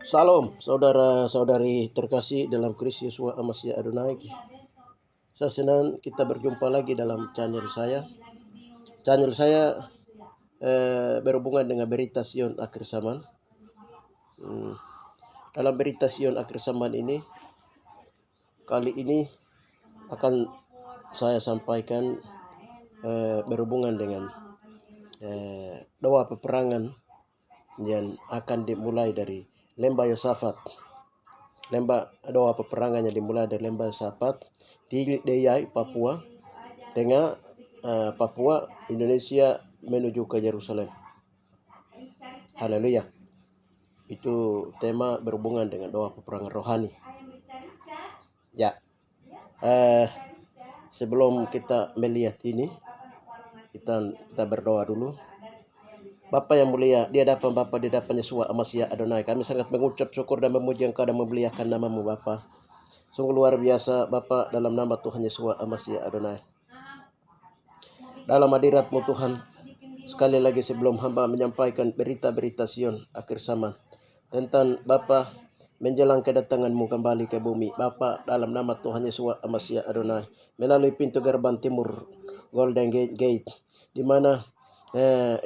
Salam saudara-saudari terkasih dalam Kristus Yesus Masih Adonai. Saya senang kita berjumpa lagi dalam channel saya. Channel saya berhubungan dengan berita Sion akhir zaman. Dalam berita Sion akhir zaman ini, kali ini akan saya sampaikan berhubungan dengan doa peperangan yang akan dimulai dari lembah Yosafat. Doa peperangan yang dimulai dari lembah Yosafat di Deyai, Papua, tengah Papua, Indonesia menuju ke Yerusalem. Haleluya. Itu tema berhubungan dengan doa peperangan rohani. Ya. Sebelum kita melihat ini, kita berdoa dulu. Bapa yang mulia, di hadapan Bapa, di hadapan Yesus Masih Adonai, kami sangat mengucap syukur dan memuji Engkau dan memuliakan nama-Mu Bapa. Sungguh luar biasa Bapa, dalam nama Tuhan Yesus Masih Adonai. Dalam hadirat-Mu Tuhan, sekali lagi sebelum hamba menyampaikan berita-berita Sion akhir zaman tentang Bapa menjelang kedatangan-Mu kembali ke bumi, Bapa, dalam nama Tuhan Yesus Masih Adonai, melalui pintu gerbang timur Golden Gate, di mana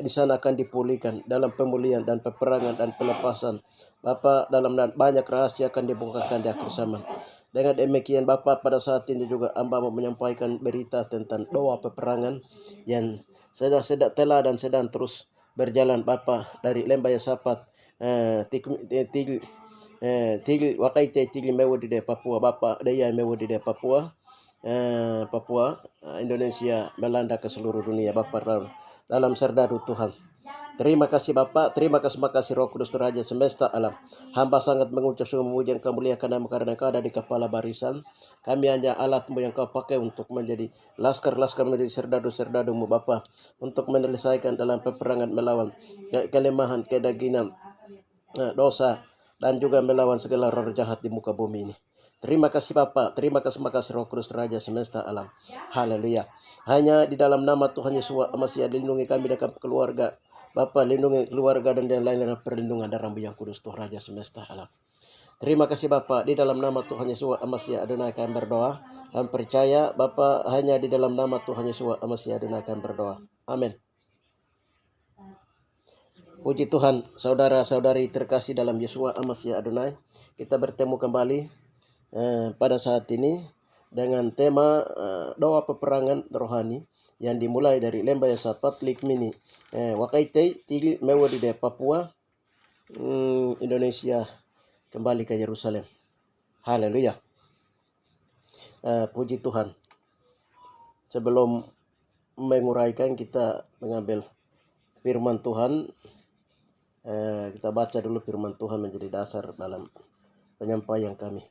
di sana akan dipulihkan dalam pemulihan dan peperangan dan pelepasan. Bapa, dalam banyak rahasia akan dibukakan di akhir zaman. Dengan demikian Bapa, pada saat ini juga hamba mau menyampaikan berita tentang doa peperangan yang sedang telah dan sedang terus berjalan Bapa, dari lembah Yosafat Wakaite Tigli Mewodi de Papua Bapa, Daya Mewodi de Papua, Indonesia melanda ke seluruh dunia Bapa, dalam serdadu Tuhan. Terima kasih Bapa, terima kasih Roh Kudus Raja semesta alam. Hamba sangat mengucap syukur memuji Engkau, muliakan nama karena Engkau ada di kepala barisan. Kami hanya alat-Mu yang Kau pakai untuk menjadi laskar-laskar, menjadi serdadu-serdadu-Mu Bapa, untuk menyelesaikan dalam peperangan melawan kelemahan, kedagingan, dosa, dan juga melawan segala roh jahat di muka bumi ini. Terima kasih Bapa, terima kasih Roh Kudus Raja semesta alam. Haleluya. Hanya di dalam nama Tuhan Yesus Masih lindungi kami dan keluarga. Bapa, lindungi keluarga dan lain-lain perlindungan darah-Mu yang kudus Tuhan Raja semesta alam. Terima kasih Bapa, di dalam nama Tuhan Yesus Masih Adonai kami berdoa dan percaya Bapa, hanya di dalam nama Tuhan Yesus Masih Adonai kami berdoa. Amin. Puji Tuhan, saudara-saudari terkasih dalam Yesus Masih Adonai, kita bertemu kembali pada saat ini dengan tema doa peperangan rohani yang dimulai dari lembah Yosafat Likmini Wakaitei Tigli Mewodi de Papua, Indonesia kembali ke Yerusalem. Haleluya. Puji Tuhan. Sebelum menguraikan, kita mengambil firman Tuhan. Kita baca dulu firman Tuhan menjadi dasar dalam penyampaian kami.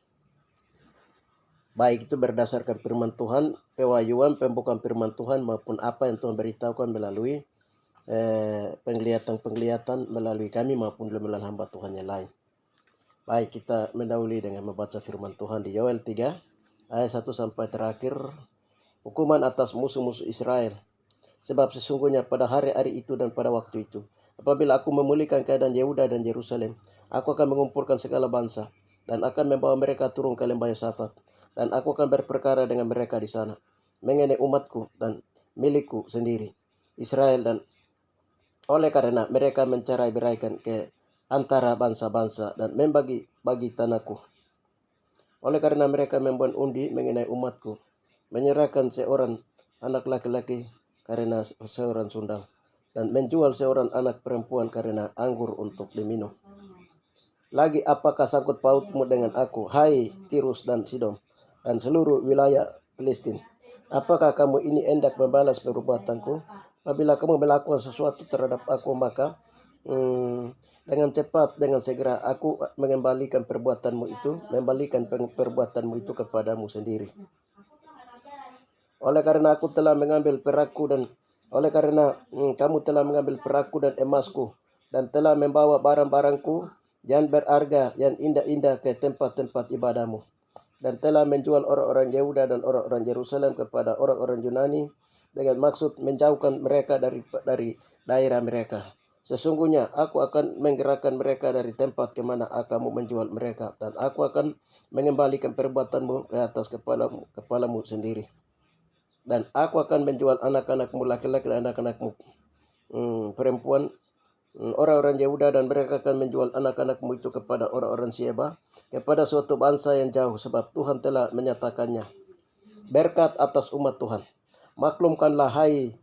Baik itu berdasarkan firman Tuhan, pewahyuan, pembukaan firman Tuhan, maupun apa yang Tuhan beritahukan melalui penglihatan melalui kami maupun melalui hamba Tuhan yang lain. Baik, kita mendahului dengan membaca firman Tuhan di Yoel 3 ayat 1 sampai terakhir. Hukuman atas musuh-musuh Israel. Sebab sesungguhnya pada hari-hari itu dan pada waktu itu, apabila aku memulihkan keadaan Yehuda dan Yerusalem, aku akan mengumpulkan segala bangsa dan akan membawa mereka turun ke lembah Yosafat, dan aku akan berperkara dengan mereka di sana mengenai umatku dan milikku sendiri Israel, dan oleh karena mereka mencerai-beraikan ke antara bangsa-bangsa dan membagi-bagi tanahku, oleh karena mereka membuat undi mengenai umatku, menyerahkan seorang anak laki-laki karena seorang sundal, dan menjual seorang anak perempuan karena anggur untuk diminum. Lagi apakah sangkut pautmu dengan aku, hai Tirus dan Sidon, dan seluruh wilayah Filistin? Apakah kamu ini hendak membalas perbuatanku? Apabila kamu melakukan sesuatu terhadap aku, maka dengan cepat, dengan segera aku mengembalikan perbuatanmu itu kepadamu sendiri. Oleh karena aku telah mengambil perakku dan oleh karena kamu telah mengambil perakku dan emasku, dan telah membawa barang-barangku yang berharga, yang indah-indah ke tempat-tempat ibadahmu, dan telah menjual orang-orang Yehuda dan orang-orang Yerusalem kepada orang-orang Yunani dengan maksud menjauhkan mereka dari daerah mereka. Sesungguhnya aku akan menggerakkan mereka dari tempat kemana kamu menjual mereka, dan aku akan mengembalikan perbuatanmu ke atas kepalamu sendiri. Dan aku akan menjual anak-anakmu laki-laki dan anak-anakmu perempuan, orang-orang Yehuda, dan mereka akan menjual anak-anakmu itu kepada orang-orang Sheba, kepada suatu bangsa yang jauh, sebab Tuhan telah menyatakannya. Berkat atas umat Tuhan. Maklumkanlah hai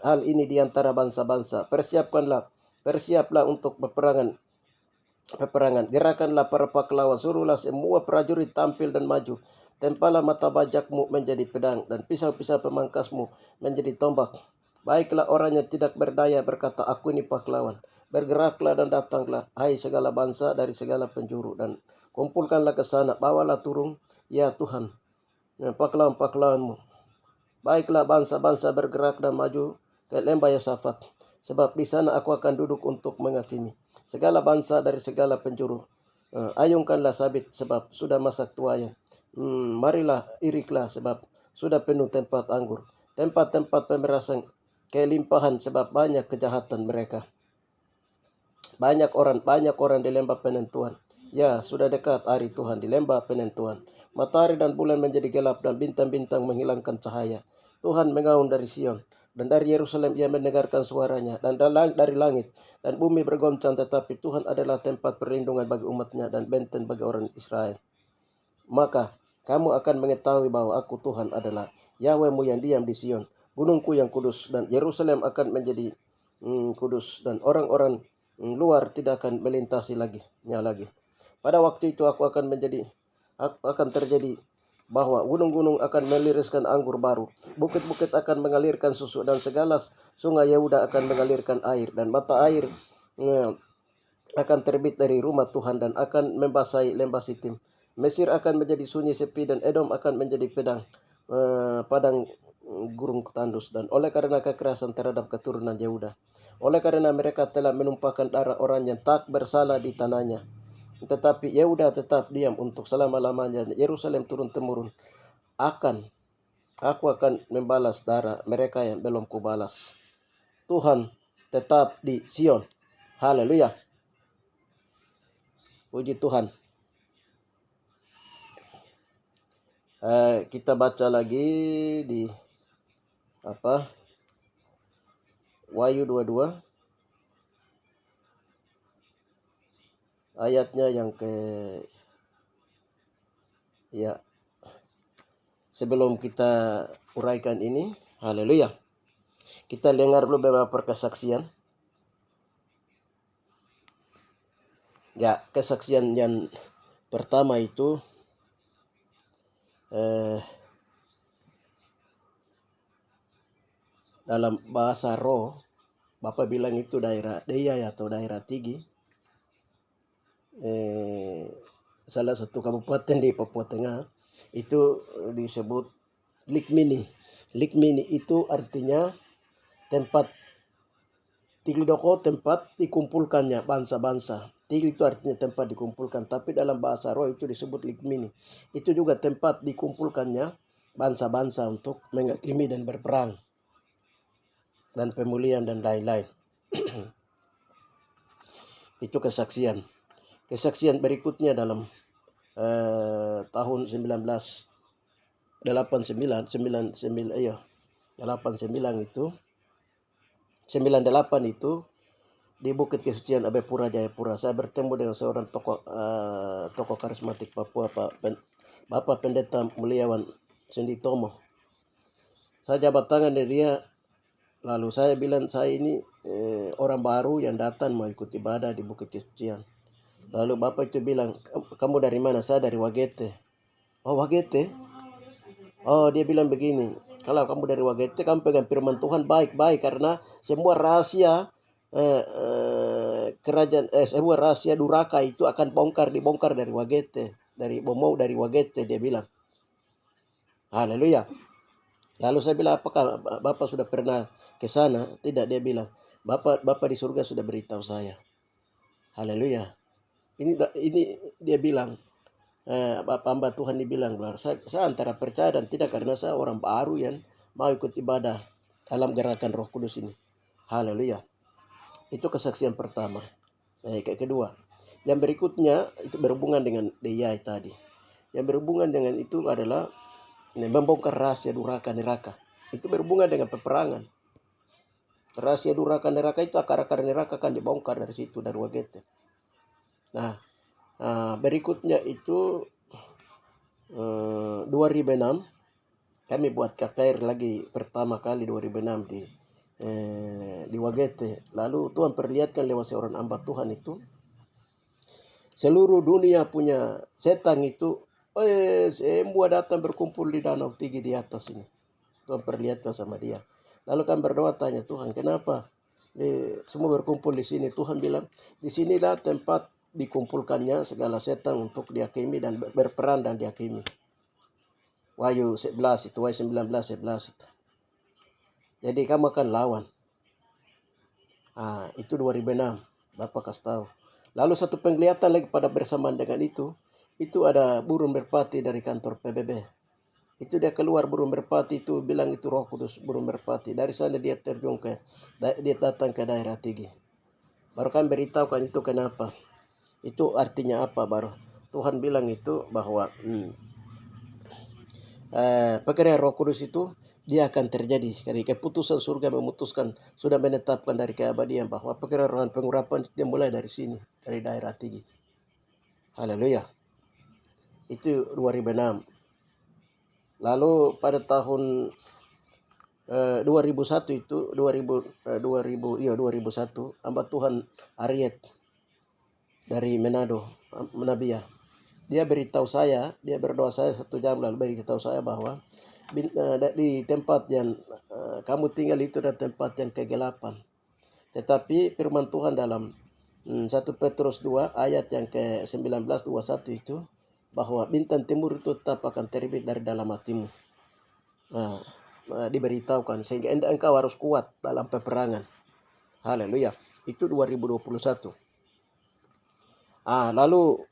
hal ini di antara bangsa-bangsa. Persiaplah untuk peperangan. Gerakanlah para pahlawan, suruhlah semua prajurit tampil dan maju. Tempalah mata bajakmu menjadi pedang, dan pisau-pisau pemangkasmu menjadi tombak. Baiklah orang yang tidak berdaya berkata, aku ini pahlawan. Bergeraklah dan datanglah, hai segala bangsa dari segala penjuru, dan kumpulkanlah ke sana, bawalah turun, ya Tuhan, pahlawan-pahlawanmu. Baiklah bangsa-bangsa bergerak dan maju ke lembah Yosafat, sebab di sana aku akan duduk untuk menghakimi segala bangsa dari segala penjuru. Ayungkanlah sabit, sebab sudah masak tuayan. Marilah iriklah, sebab sudah penuh tempat anggur. Tempat-tempat pemerasan kelimpahan, sebab banyak kejahatan mereka. Banyak orang di lembah penentuan. Ya, sudah dekat hari Tuhan di lembah penentuan. Matahari dan bulan menjadi gelap dan bintang-bintang menghilangkan cahaya. Tuhan mengaum dari Sion, dan dari Yerusalem ia mendengarkan suaranya, dan dari langit dan bumi bergoncang, tetapi Tuhan adalah tempat perlindungan bagi umatnya dan benteng bagi orang Israel. Maka kamu akan mengetahui bahwa aku Tuhan adalah Yahwehmu yang diam di Sion, gunungku yang kudus, dan Yerusalem akan menjadi kudus, dan orang-orang luar tidak akan melintasi lagi. Pada waktu itu akan terjadi bahwa gunung-gunung akan meliriskan anggur baru, bukit-bukit akan mengalirkan susu, dan segala sungai Yehuda akan mengalirkan air, dan mata air akan terbit dari rumah Tuhan dan akan membasahi lembah Sitim. Mesir akan menjadi sunyi sepi, dan Edom akan menjadi padang gurun tandus, dan oleh karena kekerasan terhadap keturunan Yehuda, oleh karena mereka telah menumpahkan darah orang yang tak bersalah di tanahnya. Tetapi Yehuda tetap diam untuk selama-lamanya. Yerusalem turun-temurun aku akan membalas darah mereka yang belum kubalas. Tuhan tetap di Sion. Haleluya. Puji Tuhan. Kita baca lagi di Wahyu 22 ayatnya yang sebelum kita uraikan ini, haleluya, kita dengar dulu beberapa kesaksian. Ya, kesaksian yang pertama itu dalam bahasa roh, Bapak bilang itu daerah Deya atau daerah Tigi, salah satu kabupaten di Papua Tengah, itu disebut Likmini. Likmini itu artinya tempat Tigildoko, tempat dikumpulkannya bangsa-bangsa. Tigil itu artinya tempat dikumpulkan, tapi dalam bahasa roh itu disebut Likmini. Itu juga tempat dikumpulkannya bangsa-bangsa untuk menghakimi dan berperang dan pemulihan dan lain-lain. Itu kesaksian. Kesaksian berikutnya dalam tahun 1989 itu 98 itu di Bukit Kesucian Abepura Jayapura, saya bertemu dengan seorang tokoh karismatik Papua, Bapak Pendeta Muliawan Senditomo. Saya jabat tangan dari dia, lalu saya bilang saya ini orang baru yang datang mau ikut ibadah di Bukit Kesucian. Lalu Bapak itu bilang, kamu dari mana? Saya dari Wagete. Oh, Wagete? Oh, dia bilang begini, kalau kamu dari Wagete, kamu pegang firman Tuhan baik-baik, karena semua rahasia semua rahasia duraka itu akan dibongkar dari Wagete, dari Wagete, dia bilang. Haleluya. Lalu saya bilang, apakah Bapak sudah pernah ke sana? Tidak, dia bilang. Bapak di surga sudah beritahu saya. Haleluya. Ini dia bilang, Bapak hamba Tuhan dibilang, saya antara percaya dan tidak, karena saya orang baru yang mau ikut ibadah dalam gerakan Roh Kudus ini. Haleluya. Itu kesaksian pertama. Kedua, yang berikutnya itu berhubungan dengan Deyai tadi. Yang berhubungan dengan itu adalah membongkar rahasia durhaka neraka. Itu berhubungan dengan peperangan. Rahasia durhaka neraka itu akar-akar neraka akan dibongkar dari situ, dari Wagete. Nah, berikutnya itu 2006 kami buat KKR lagi pertama kali 2006 di Wagete. Lalu Tuhan perlihatkan lewat seorang hamba Tuhan itu, seluruh dunia punya setan itu semua datang berkumpul di Danau Tinggi di atas ini. Tuhan perlihatkan sama dia. Lalu kan berdoa tanya, Tuhan kenapa semua berkumpul di sini? Tuhan bilang, di sinilah tempat dikumpulkannya segala setan untuk dihakimi dan berperan dan dihakimi. Wahyu 11 itu, Wahyu 19:11 itu. Jadi kamu akan lawan. Itu 2006. Bapak kasih tahu. Lalu satu penglihatan lagi pada bersamaan dengan itu ada burung merpati dari kantor PBB. Itu dia keluar burung merpati itu, bilang itu Roh Kudus burung merpati. Dari sana dia terjun dia datang ke daerah tinggi. Baru kan beritahukan itu kenapa. Itu artinya apa baru. Tuhan bilang itu bahwa pekerjaan Roh Kudus itu dia akan terjadi. Karena keputusan surga memutuskan, sudah menetapkan dari keabadian bahwa pekerjaan roh pengurapan dia mulai dari sini, dari daerah tinggi. Haleluya. Itu 2006. Lalu pada tahun 2001 itu 2001 hamba Tuhan Ariet dari Manado, Menabia. Dia beritahu saya, dia berdoa saya 1 jam lalu beritahu saya bahwa di tempat yang kamu tinggal itu adalah tempat yang kegelapan. Tetapi firman Tuhan dalam 1 Petrus 2 ayat yang ke-19 21 itu, bahwa bintang timur itu tetap akan terbit dari dalam hatimu. Diberitahukan sehingga engkau harus kuat dalam peperangan. Haleluya. Itu 2021. Lalu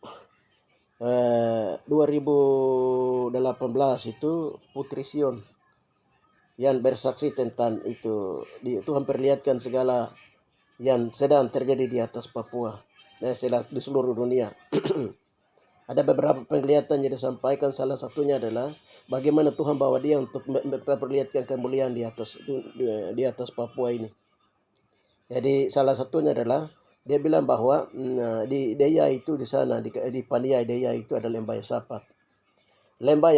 2018 itu Putri Sion yang bersaksi tentang itu. Tuhan perlihatkan segala yang sedang terjadi di atas Papua dan di seluruh dunia. Ada beberapa penglihatan yang disampaikan, salah satunya adalah bagaimana Tuhan bawa dia untuk memperlihatkan kemuliaan di atas Papua ini. Jadi salah satunya adalah dia bilang bahwa di Deya itu di sana di Paniai Deya itu ada lembah Yosapat. Lembah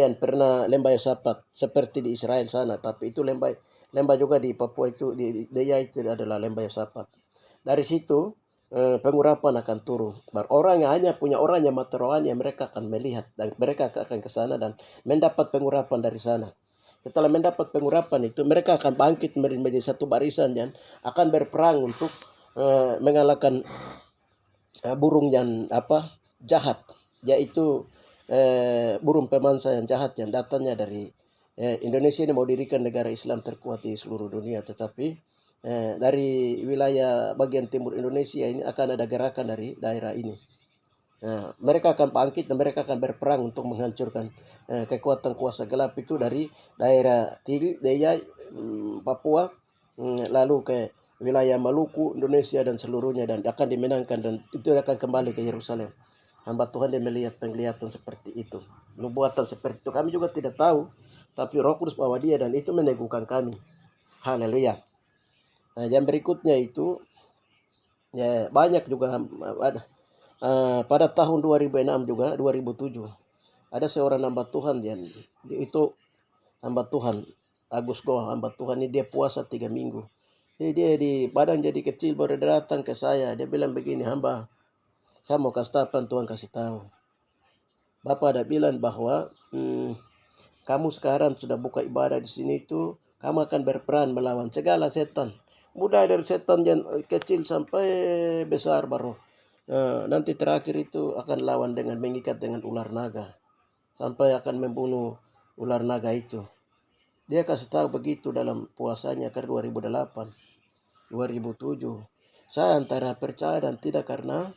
Yosapat seperti di Israel sana, tapi itu lembah juga di Papua itu di Deya itu adalah lembah Yosapat. Dari situ pengurapan akan turun. Orang yang hanya punya orang yang mata rohani, mereka akan melihat dan mereka akan ke sana dan mendapat pengurapan dari sana. Setelah mendapat pengurapan itu, mereka akan bangkit menjadi satu barisan dan akan berperang untuk mengalahkan burung yang jahat, yaitu burung pemangsa yang jahat yang datangnya dari Indonesia ini mau dirikan negara Islam terkuat di seluruh dunia, tetapi dari wilayah bagian timur Indonesia ini akan ada gerakan dari daerah ini. Mereka akan bangkit dan mereka akan berperang untuk menghancurkan kekuatan kuasa gelap itu dari daerah Deya, Papua, lalu ke wilayah Maluku, Indonesia dan seluruhnya, dan akan dimenangkan dan itu akan kembali ke Yerusalem. Hamba Tuhan dia melihat penglihatan seperti itu, nubuatan seperti itu. Kami juga tidak tahu, tapi Roh Kudus bawa dia dan itu meneguhkan kami. Haleluya. Yang berikutnya itu ya banyak juga ada. Pada tahun 2006 juga 2007 ada seorang hamba Tuhan yang itu hamba Tuhan Agus Goh, hamba Tuhan ini dia puasa 3 minggu. Jadi dia di badan jadi kecil baru datang ke saya. Dia bilang begini, hamba, saya mau kasih tahu, Tuhan kasih tahu. Bapak ada bilang bahwa kamu sekarang sudah buka ibadah di sini itu, kamu akan berperan melawan segala setan. Mulai dari setan yang kecil sampai besar baru. Nanti terakhir itu akan lawan dengan mengikat dengan ular naga. Sampai akan membunuh ular naga itu. Dia kasih tahu begitu dalam puasanya ke 2008, 2007. Saya antara percaya dan tidak karena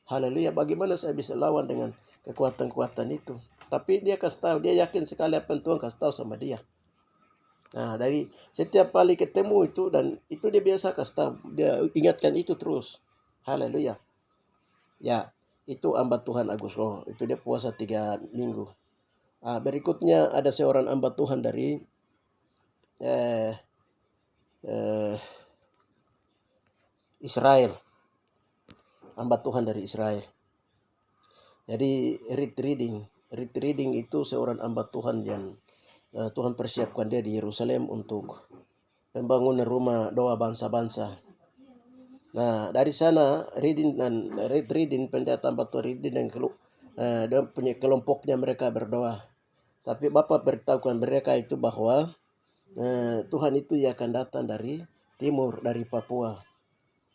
haleluya, bagaimana saya bisa lawan dengan kekuatan-kekuatan itu. Tapi dia kasih tahu, dia yakin sekali apa yang Tuhan kasih tahu sama dia. Nah, dari setiap kali ketemu itu, dan itu dia biasa kasih tahu, dia ingatkan itu terus. Haleluya. Ya, itu hamba Tuhan Agus Roh. Itu dia puasa 3 minggu. Berikutnya ada seorang hamba Tuhan dari eh, eh, Israel. Hamba Tuhan dari Israel. Jadi retreating itu seorang hamba Tuhan yang Tuhan persiapkan dia di Yerusalem untuk pembangunan rumah doa bangsa-bangsa. Nah, dari sana reading pendeta hamba Tuhan reading dan punya kelompoknya mereka berdoa. Tapi Bapak beritahukan mereka itu bahwa Tuhan itu ya akan datang dari timur, dari Papua.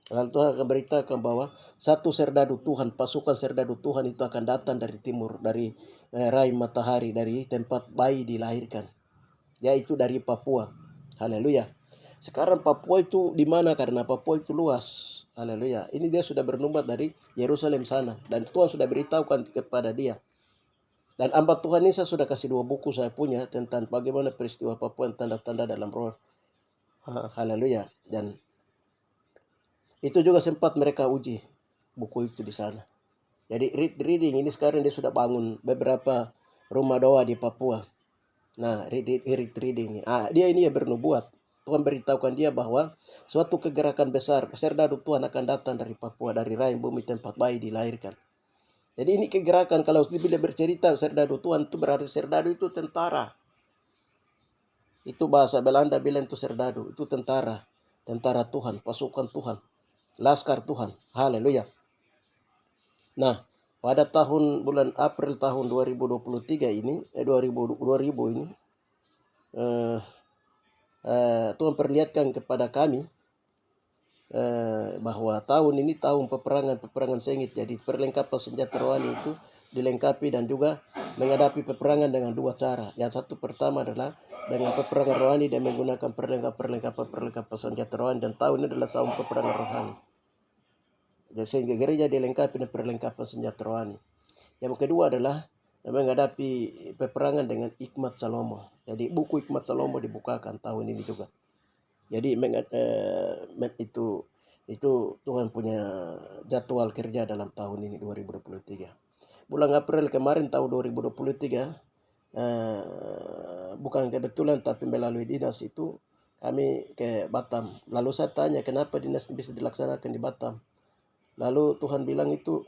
Lalu Tuhan akan beritakan bahwa satu serdadu Tuhan, pasukan serdadu Tuhan itu akan datang dari timur, dari rai matahari, dari tempat bayi dilahirkan, yaitu dari Papua. Haleluya. Sekarang Papua itu di mana? Karena Papua itu luas. Haleluya. Ini dia sudah bernubuat dari Yerusalem sana, dan Tuhan sudah beritahukan kepada dia. Dan hamba Tuhan ini saya sudah kasih 2 buku saya punya tentang bagaimana peristiwa Papua, tanda-tanda dalam roh. Haleluya. Dan itu juga sempat mereka uji buku itu di sana. Jadi reading ini sekarang dia sudah bangun beberapa rumah doa di Papua. Nah, reading. Dia ini ya bernubuat. Tuhan beritahukan dia bahwa suatu kegerakan besar, serdadu Tuhan akan datang dari Papua, dari rahim bumi tempat bayi dilahirkan. Jadi ini kegerakan, kalau bila bercerita serdadu Tuhan itu berarti serdadu itu tentara. Itu bahasa Belanda bilang itu serdadu, itu tentara. Tentara Tuhan, pasukan Tuhan, laskar Tuhan. Haleluya. Nah, pada bulan April tahun 2023 ini, 2000 ini, Tuhan perlihatkan kepada kami bahwa tahun ini tahun peperangan sengit. Jadi perlengkapan senjata rohani itu dilengkapi dan juga menghadapi peperangan dengan 2 cara. Yang satu pertama adalah dengan peperangan rohani dan menggunakan perlengkapan senjata rohani, dan tahun ini adalah tahun peperangan rohani. Jadi sehingga gereja dilengkapi dengan perlengkapan senjata rohani. Yang kedua adalah menghadapi peperangan dengan hikmat Salomo. Jadi buku hikmat Salomo dibukakan tahun ini juga. Jadi itu Tuhan punya jadwal kerja dalam tahun ini 2023. Bulan April kemarin tahun 2023, bukan kebetulan tapi melalui dinas itu kami ke Batam. Lalu saya tanya kenapa dinas bisa dilaksanakan di Batam. Lalu Tuhan bilang itu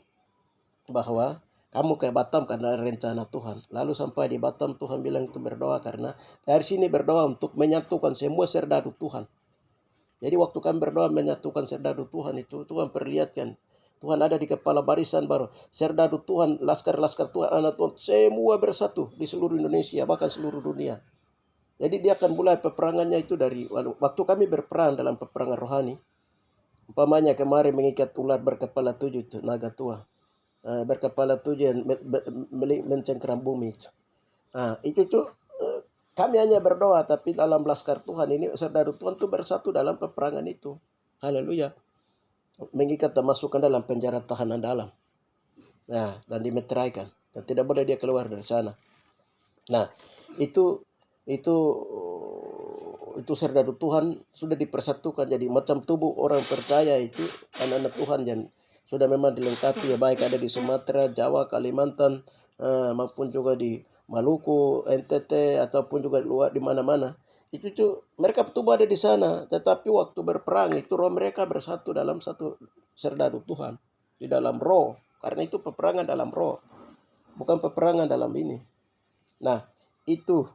bahwa kamu ke Batam karena rencana Tuhan. Lalu sampai di Batam Tuhan bilang itu berdoa karena dari sini berdoa untuk menyatukan semua serdadu Tuhan. Jadi waktu kami berdoa menyatukan serdadu Tuhan itu, Tuhan perlihatkan Tuhan ada di kepala barisan baru. Serdadu Tuhan, laskar-laskar Tuhan, anak Tuhan, semua bersatu di seluruh Indonesia, bahkan seluruh dunia. Jadi dia akan mulai peperangannya itu dari waktu kami berperang dalam peperangan rohani. Umpamanya kemarin mengikat ular berkepala 7 itu, naga tua. Berkepala 7 yang mencengkeram bumi itu. Itu tuh kami hanya berdoa, tapi dalam laskar Tuhan ini, serdadu Tuhan tuh bersatu dalam peperangan itu. Haleluya. Mengikat dan masukkan dalam penjara tahanan dalam. Nah, dan dimeteraikan. Dan tidak boleh dia keluar dari sana. Nah, itu serdadu Tuhan sudah dipersatukan. Jadi macam tubuh orang percaya itu, anak-anak Tuhan yang sudah memang dilengkapi, ya baik ada di Sumatera, Jawa, Kalimantan, maupun juga di Maluku, NTT, ataupun juga luar di mana-mana. Itu mereka tubuh ada di sana, tetapi waktu berperang itu roh mereka bersatu dalam satu serdadu Tuhan, di dalam roh. Karena itu peperangan dalam roh, bukan peperangan dalam ini. Nah, itu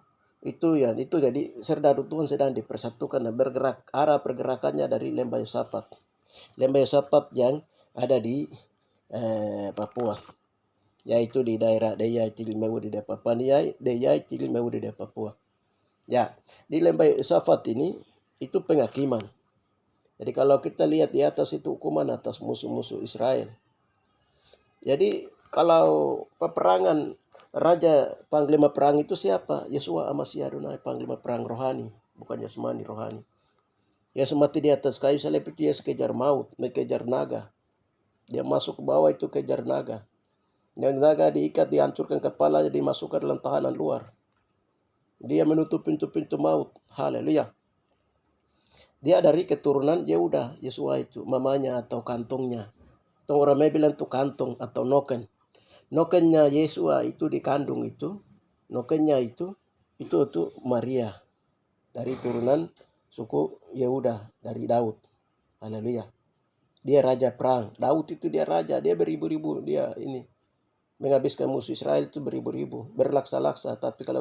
jadi serdadu Tuhan sedang dipersatukan dan bergerak. Arah pergerakannya dari Lembah Yosafat. Lembah Yosafat yang ada di Papua, yaitu di daerah Deyai Cilimau di daerah Papua, Deyai Cilimau di daerah Papua. Ya, di Lembah Yosafat ini itu penghakiman. Jadi kalau kita lihat di atas itu hukuman atas musuh-musuh Israel. Jadi kalau peperangan raja panglima perang itu siapa? Yesua Amasya Adonai, panglima perang rohani, bukan jasmani, rohani. Yesus mati di atas kayu salib itu Yesus kejar maut, kejar naga. Dia masuk ke bawah itu kejar naga. Yang naga diikat, dihancurkan kepalanya, dimasukkan dalam tahanan luar. Dia menutup pintu-pintu maut. Haleluya. Dia dari keturunan Yehuda, Yesua itu, mamanya atau kantongnya. Atau orang may bilang itu kantong atau noken. Nokennya Yesua itu dikandung itu, nokennya itu Maria dari turunan suku Yehuda dari Daud. Haleluya. Dia raja perang. Daud itu dia raja, dia beribu-ribu, dia ini menghabiskan musuh Israel itu beribu-ribu, berlaksa-laksa, tapi kalau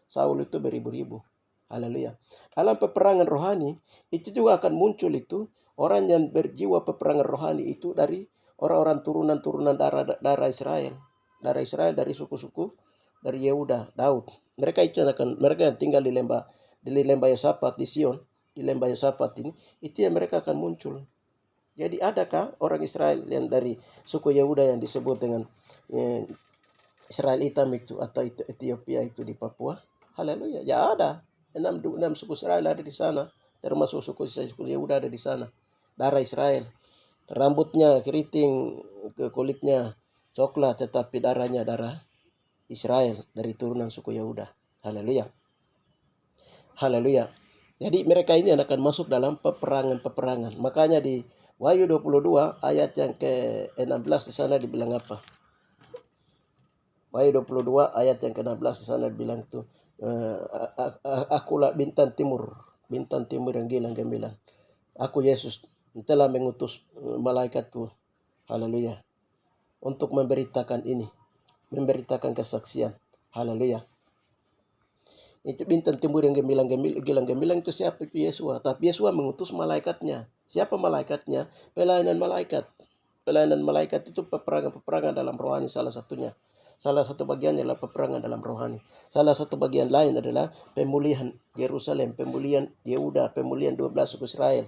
Saul itu beribu-ribu. Haleluya. Dalam peperangan rohani itu juga akan muncul itu orang yang berjiwa peperangan rohani itu dari orang-orang turunan-turunan darah Israel. Darah Israel dari suku-suku dari Yehuda, Daud. Mereka yang tinggal di lembah Yosafat di Sion, di lembah Yosafat ini, itu yang mereka akan muncul. Jadi adakah orang Israel yang dari suku Yehuda yang disebut dengan Israel hitam itu atau Ethiopia itu di Papua? Haleluya. Ya ada. Enam suku Israel ada di sana. Termasuk suku Yehuda ada di sana. Darah Israel. Rambutnya keriting, kulitnya coklat, tetapi darahnya darah Israel dari turunan suku Yehuda. Haleluya. Haleluya. Jadi mereka ini akan masuk dalam peperangan. Makanya di Wahyu 22 ayat yang ke-16 di sana dibilang apa? Wahyu 22 ayat yang ke-16 di sana dibilang itu akulah bintang timur yang gilang gemilang. Aku Yesus telah mengutus malaikatku. Haleluya. Untuk memberitakan ini, memberitakan kesaksian. Haleluya. Itu bintang timur yang gilang-gemilang itu siapa? Itu Yesua. Tapi Yesua mengutus malaikatnya. Siapa malaikatnya? Pelayanan malaikat. Pelayanan malaikat itu peperangan dalam rohani salah satunya. Salah satu bagiannya adalah peperangan dalam rohani. Salah satu bagian lain adalah pemulihan Yerusalem, pemulihan Yehuda, pemulihan 12 suku Israel.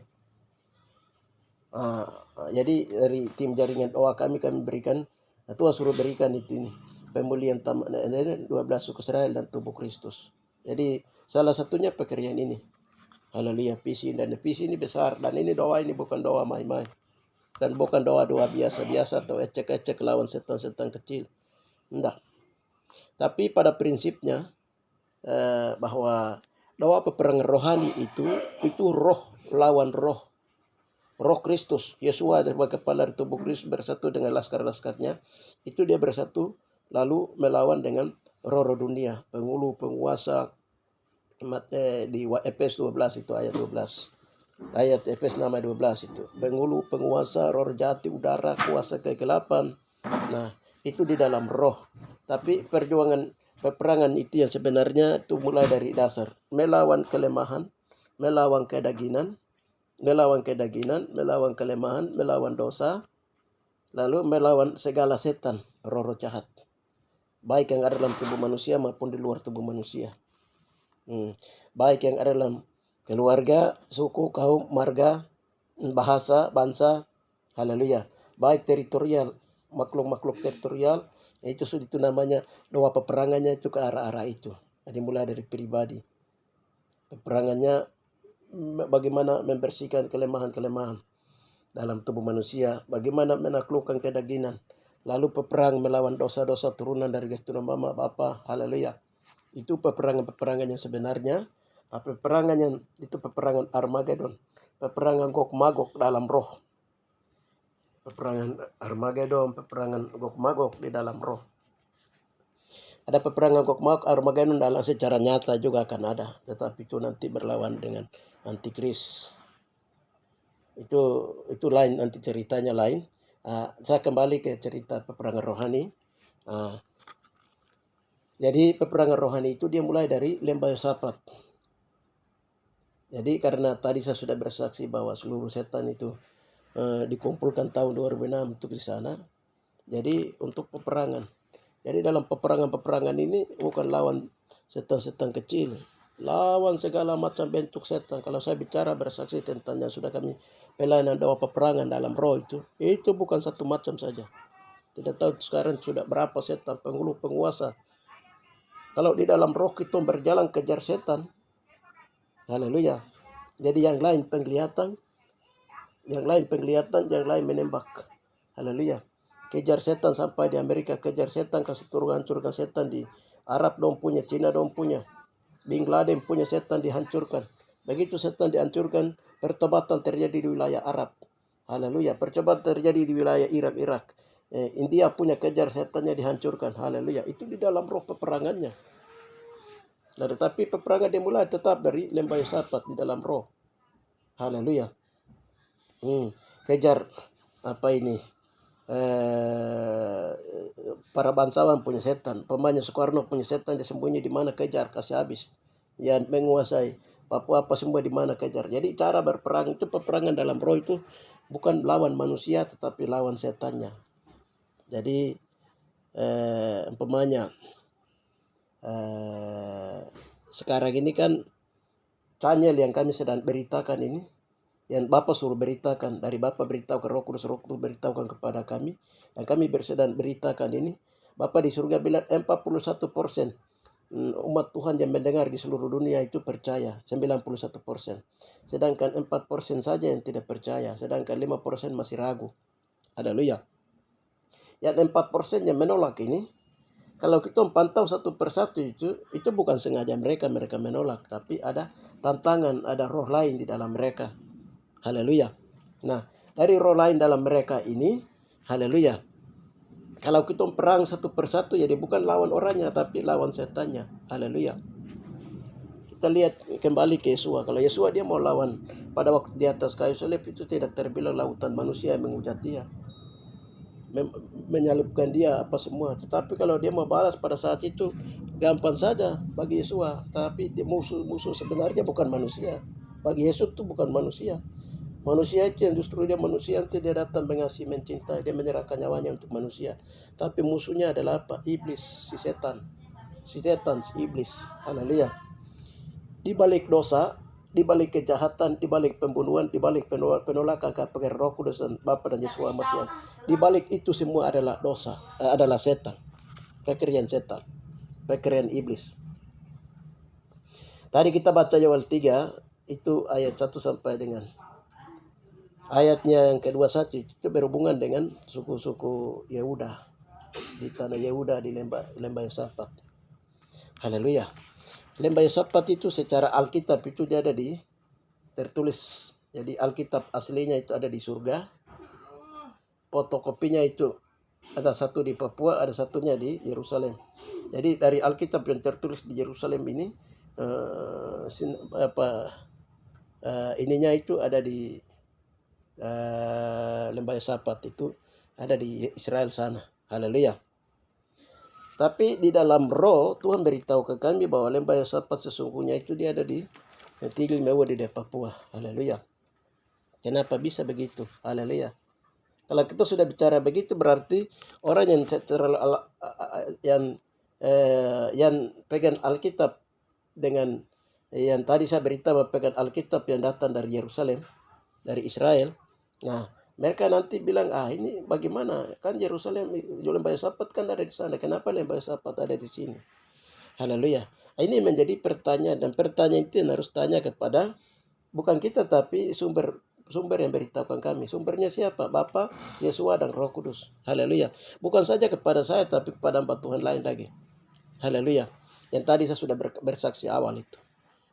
Jadi dari tim jaringan doa kami berikan, Tuhan suruh berikan itu ini. Pemulihan 12 suku Israel dan tubuh Kristus. Jadi salah satunya pekerjaan ini. Haleluya. Visi ini besar. Dan ini doa ini bukan doa main-main. Dan bukan doa-doa biasa-biasa atau ecek-ecek lawan setan-setan kecil. Enggak. Tapi pada prinsipnya bahwa doa peperangan rohani itu roh lawan roh. Roh Kristus, Yesua sebagai kepala tubuh Kristus bersatu dengan laskar-laskarnya. Itu dia bersatu lalu melawan dengan roh-roh dunia, penghulu, penguasa. Di Efes 12 itu ayat 12. Ayat Efes nama 12 itu. Penghulu, penguasa, roh jati, udara, kuasa kegelapan. Nah, itu di dalam roh. Tapi peperangan itu yang sebenarnya itu mulai dari dasar. Melawan kelemahan, melawan kedagingan, melawan kelemahan, melawan dosa, lalu melawan segala setan, roh-roh jahat. Baik yang ada dalam tubuh manusia maupun di luar tubuh manusia. Baik yang ada dalam keluarga, suku, kaum, marga, bahasa, bangsa. Haleluya. Baik teritorial, makhluk-makhluk teritorial, itu namanya doa peperangannya itu ke arah-arah itu. Jadi mulai dari pribadi. Peperangannya bagaimana membersihkan kelemahan-kelemahan dalam tubuh manusia, bagaimana menaklukkan kedagingan, lalu peperang melawan dosa-dosa turunan dari keturunan mama, bapa. Haleluya. Itu peperangan yang sebenarnya. Tapi peperangan yang itu peperangan Armageddon, peperangan Gog Magog dalam roh. Peperangan Armageddon, peperangan Gog Magog di dalam roh. Ada peperangan Gog Magog, Armageddon dalam secara nyata juga akan ada, tetapi itu nanti berlawan dengan antikris. Itu lain, nanti ceritanya lain. Saya kembali ke cerita peperangan rohani. Jadi peperangan rohani itu dia mulai dari lembah Yosafat. Jadi karena tadi saya sudah bersaksi bahwa seluruh setan itu dikumpulkan tahun 2006 untuk di sana. Jadi untuk peperangan. Jadi dalam peperangan ini bukan lawan setan-setan kecil. Lawan segala macam bentuk setan. Kalau saya bicara bersaksi tentangnya sudah kami pelayanan doa peperangan dalam roh itu bukan satu macam saja. Tidak tahu sekarang sudah berapa setan, penghulu, penguasa. Kalau di dalam roh kita berjalan kejar setan. Haleluya. Jadi yang lain penglihatan, yang lain menembak. Haleluya. Kejar setan sampai di Amerika, kejar setan kasih turun hancurkan setan di Arab dong punya, Cina dong punya. Bin Laden punya setan dihancurkan. Begitu setan dihancurkan, pertobatan terjadi di wilayah Arab. Haleluya. Percobaan terjadi di wilayah Irak. India punya kejar, setannya dihancurkan. Haleluya. Itu di dalam roh peperangannya. Nah, tetapi peperangan dimulai tetap dari lembah Yosafat di dalam roh. Haleluya. Kejar apa ini? Para bangsawan punya setan, pemainnya Soekarno punya setan, dia sembunyi di mana, kejar, kasih habis. Yang menguasai Papua apa semua di mana, kejar. Jadi cara berperang itu, peperangan dalam roh itu bukan lawan manusia tetapi lawan setannya. Jadi umpamanya sekarang ini kan channel yang kami sedang beritakan ini, yang Bapak suruh beritakan, dari Bapak beritahukan, Roh Kudus beritahukan kepada kami, dan kami sedang beritakan ini. Bapak di surga bilang 41% umat Tuhan yang mendengar di seluruh dunia itu percaya, 91%. Sedangkan 4% saja yang tidak percaya, sedangkan 5% masih ragu. Haleluya. Yang 4% yang menolak ini, kalau kita pantau satu persatu itu bukan sengaja mereka menolak, tapi ada tantangan, ada roh lain di dalam mereka. Haleluya. Nah, dari roh lain dalam mereka ini, haleluya. Kalau kita perang satu persatu, jadi bukan lawan orangnya, tapi lawan setannya. Haleluya. Kita lihat kembali ke Yesua. Kalau Yesua dia mau lawan pada waktu di atas kayu salib, itu tidak terbilang lautan manusia yang menghujat dia, menyalibkan dia apa semua. Tetapi kalau dia mau balas pada saat itu, gampang saja bagi Yesua. Tapi musuh sebenarnya bukan manusia. Bagi Yesus itu bukan manusia. Manusia itu yang justru dia manusia yang tidak datang mengasihi, mencintai, dia menyerahkan nyawanya untuk manusia. Tapi musuhnya adalah apa? Iblis, si setan, si iblis. Haleluya. Di balik dosa, di balik kejahatan, di balik pembunuhan, di balik penolakan kepada Roh Kudus dan Bapa dan Yesus Masihan, di balik itu semua adalah dosa, adalah setan, pekerjaan setan, pekerjaan iblis. Tadi kita baca Yoel 3 itu ayat 1 sampai dengan ayatnya yang ke-21, itu berhubungan dengan suku-suku Yehuda di tanah Yehuda, di lembah Yosafat. Haleluya. Lembah Yosafat itu secara Alkitab itu dia ada di tertulis. Jadi Alkitab aslinya itu ada di surga. Fotokopinya itu ada satu di Papua, ada satunya di Yerusalem. Jadi dari Alkitab yang tertulis di Yerusalem ini ininya itu ada di lembah Yosafat, itu ada di Israel sana. Haleluya. Tapi di dalam roh Tuhan beritahu ke kami bahwa lembah Yosafat sesungguhnya itu dia ada di Tigil Mewah di Papua. Haleluya. Kenapa bisa begitu? Haleluya. Kalau kita sudah bicara begitu, berarti orang yang pegang Alkitab dengan yang tadi saya beritahu pegang Alkitab yang datang dari Yerusalem, dari Israel. Nah, mereka nanti bilang, ini bagaimana? Kan Yerusalem, lembah Yosafat kan ada di sana. Kenapa lembah Yosafat ada di sini? Haleluya. Ini menjadi pertanyaan, dan pertanyaan itu yang harus tanya kepada bukan kita, tapi sumber yang beritahukan kami. Sumbernya siapa? Bapa, Yesua, dan Roh Kudus. Haleluya. Bukan saja kepada saya, tapi kepada hamba Tuhan lain lagi. Haleluya. Yang tadi saya sudah bersaksi awal itu.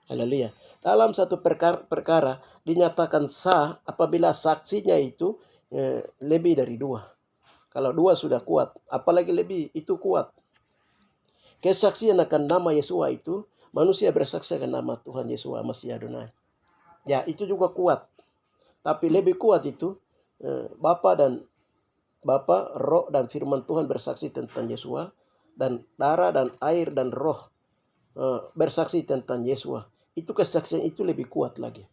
Haleluya. Dalam satu perkara dinyatakan sah apabila saksinya itu lebih dari 2. Kalau 2 sudah kuat, apalagi lebih itu kuat. Kesaksian akan nama Yesua itu, manusia bersaksi akan nama Tuhan Yesua Masih Adonai. Ya, itu juga kuat. Tapi lebih kuat itu Bapa, Roh dan firman Tuhan bersaksi tentang Yesua, dan darah dan air dan roh bersaksi tentang Yesua. Itu kesaksian itu lebih kuat lagi.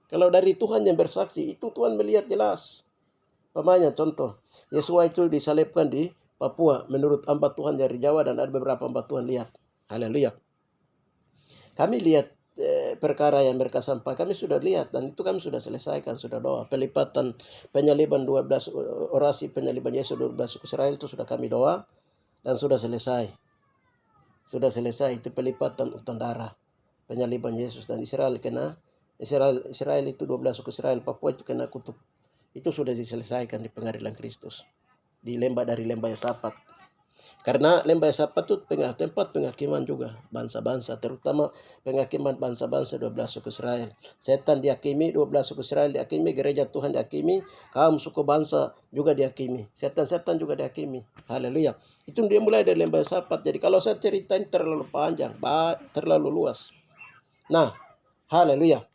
Kalau dari Tuhan yang bersaksi, itu Tuhan melihat jelas. Pemanya contoh, Yesua itu disalibkan di Papua menurut hamba Tuhan dari Jawa, dan ada beberapa hamba Tuhan lihat. Haleluya. Kami lihat perkara yang mereka sampaikan, kami sudah lihat, dan itu kami sudah selesaikan, sudah doa. Pelipatan penyaliban 12 orasi penyaliban Yesus 12 suku Israel itu sudah kami doa, dan sudah selesai. Sudah selesai itu pelipatan utang darah penyaliban Yesus, dan Israel itu 12 suku Israel, Papua itu kena kutub. Itu sudah diselesaikan di pengadilan Kristus, dari lembah Yosafat. Karena lembah Sapat itu tempat penghakiman juga bangsa-bangsa, terutama penghakiman bangsa-bangsa 12 suku Israel. Setan dihakimi, 12 suku Israel dihakimi, gereja Tuhan dihakimi, kaum suku bangsa juga dihakimi, setan-setan juga dihakimi. Haleluya. Itu dia mulai dari lembah Sapat. Jadi kalau saya ceritain terlalu panjang, terlalu luas. Nah, haleluya.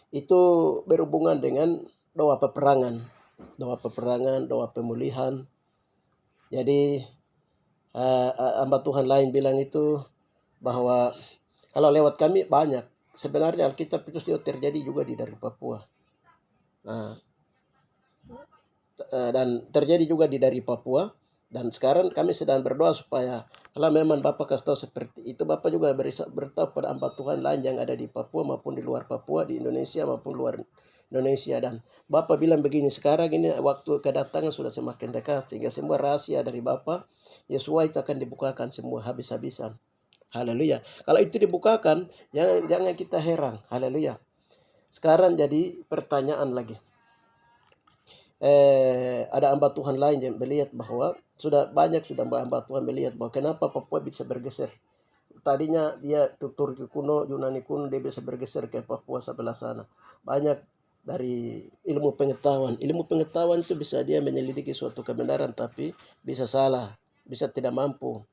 Itu berhubungan dengan doa peperangan, doa pemulihan. Jadi hamba Tuhan lain bilang itu bahwa kalau lewat kami banyak. Sebenarnya Alkitab itu sudah terjadi juga dari Papua. Dan terjadi juga dari Papua. Dan sekarang kami sedang berdoa supaya kalau memang Bapak kasih tahu seperti itu, Bapak juga beritahu pada hamba Tuhan lain yang ada di Papua maupun di luar Papua, di Indonesia maupun luar Indonesia. Dan Bapak bilang begini, sekarang ini waktu kedatangan sudah semakin dekat, sehingga semua rahasia dari Bapak Yesua itu akan dibukakan semua habis-habisan. Haleluya. Kalau itu dibukakan, jangan kita heran. Haleluya. Sekarang jadi pertanyaan lagi. Ada hamba Tuhan lain yang melihat bahwa sudah hamba Tuhan melihat bahwa kenapa Papua bisa bergeser. Tadinya dia Turki kuno, Yunani kuno, dia bisa bergeser ke Papua sebelah sana. Banyak dari ilmu pengetahuan. Ilmu pengetahuan itu bisa dia menyelidiki suatu kebenaran, tapi bisa salah, bisa tidak mampu.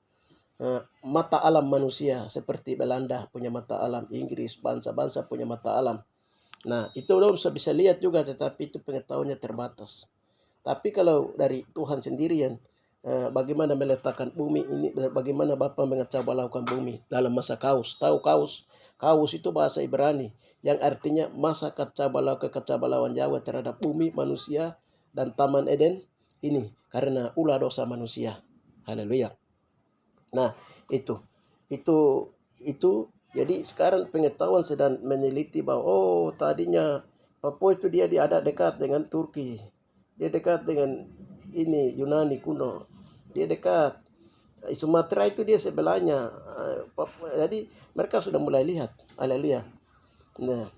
Mata alam manusia seperti Belanda punya mata alam, Inggris, bangsa-bangsa punya mata alam. Nah, itu belum bisa lihat juga, tetapi itu pengetahuannya terbatas. Tapi kalau dari Tuhan sendirian, bagaimana meletakkan bumi ini, bagaimana Bapa mengacau balaukan bumi dalam masa kaus. Tahu kaus? Kaus itu bahasa Ibrani yang artinya masa kacau balauan Yahweh terhadap bumi, manusia, dan Taman Eden ini karena ulah dosa manusia. Haleluya. Nah, itu jadi sekarang pengetahuan sedang meneliti bahwa tadinya Papua itu dia ada dekat dengan Turki. Dia dekat dengan ini Yunani kuno. Dia dekat. Sumatera itu dia sebelahnya. Jadi mereka sudah mulai lihat. Haleluya. Nah,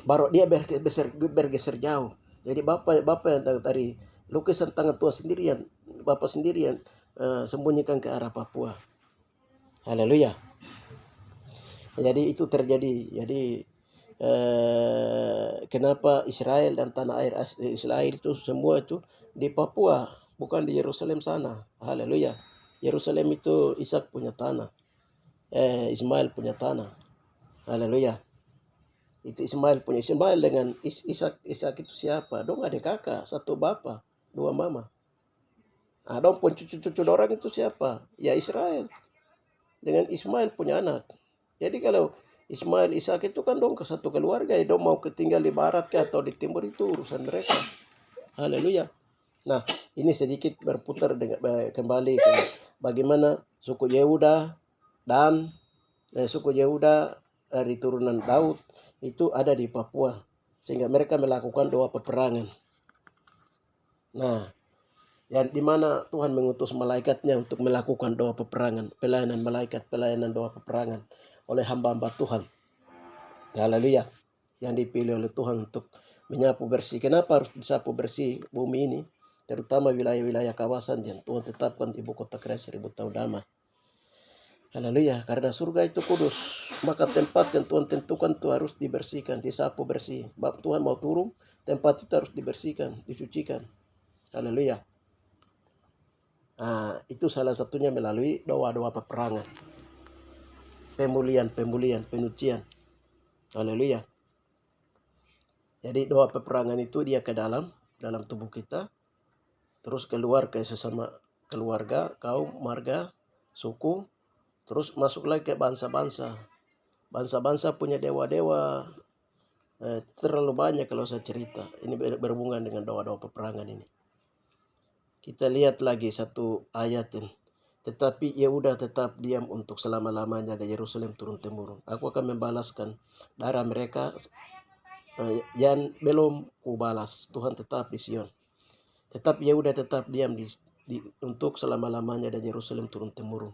baru dia bergeser jauh. Jadi Bapak yang dari lukisan tangan Tuhan sendirian, Bapak sendirian sembunyikan ke arah Papua. Haleluya. Jadi itu terjadi. Jadi kenapa Israel dan tanah air Israel itu semua itu di Papua, bukan di Yerusalem sana. Haleluya. Yerusalem itu Ishak punya tanah. Ismail punya tanah. Haleluya. Itu Ismail dengan Ishak itu siapa? Dong ada kakak, satu bapa, dua mama. Dong pun cucu-cucu orang itu siapa? Ya Israel. Dengan Ismail punya anak. Jadi kalau Ismail, Ishak itu kan dong ke satu keluarga, dong mau tinggal di barat ke atau di timur itu urusan mereka. Haleluya. Nah, ini sedikit berputar kembali ke bagaimana suku Yehuda dan suku Yehuda dari turunan Daud itu ada di Papua, sehingga mereka melakukan doa peperangan. Nah, yang dimana Tuhan mengutus malaikatnya untuk melakukan doa peperangan, pelayanan malaikat, pelayanan doa peperangan oleh hamba-hamba Tuhan. Haleluya. Yang dipilih oleh Tuhan untuk menyapu bersih. Kenapa harus disapu bersih bumi ini? Terutama wilayah-wilayah kawasan yang Tuhan tetapkan ibu kota Kristus 1000 tahun damai. Haleluya. Karena surga itu kudus, maka tempat yang Tuhan tentukan itu harus dibersihkan, disapu bersih. Bab Tuhan mau turun, tempat itu harus dibersihkan, disucikan. Haleluya. Itu salah satunya melalui doa-doa peperangan. Pemulihan, penyucian. Haleluya. Jadi doa peperangan itu dia ke dalam tubuh kita, terus keluar ke sesama keluarga, kaum, marga, suku, terus masuk lagi ke bangsa-bangsa. Bangsa-bangsa punya dewa-dewa, terlalu banyak kalau saya cerita. Ini berhubungan dengan doa-doa peperangan ini. Kita lihat lagi satu ayat ini. Tetapi Yehuda tetap diam untuk selama-lamanya dari Yerusalem turun-temurun. Aku akan membalaskan darah mereka yang belum kubalas. Tuhan tetap di Sion. Tetap Yehuda tetap diam untuk selama-lamanya dari Yerusalem turun-temurun.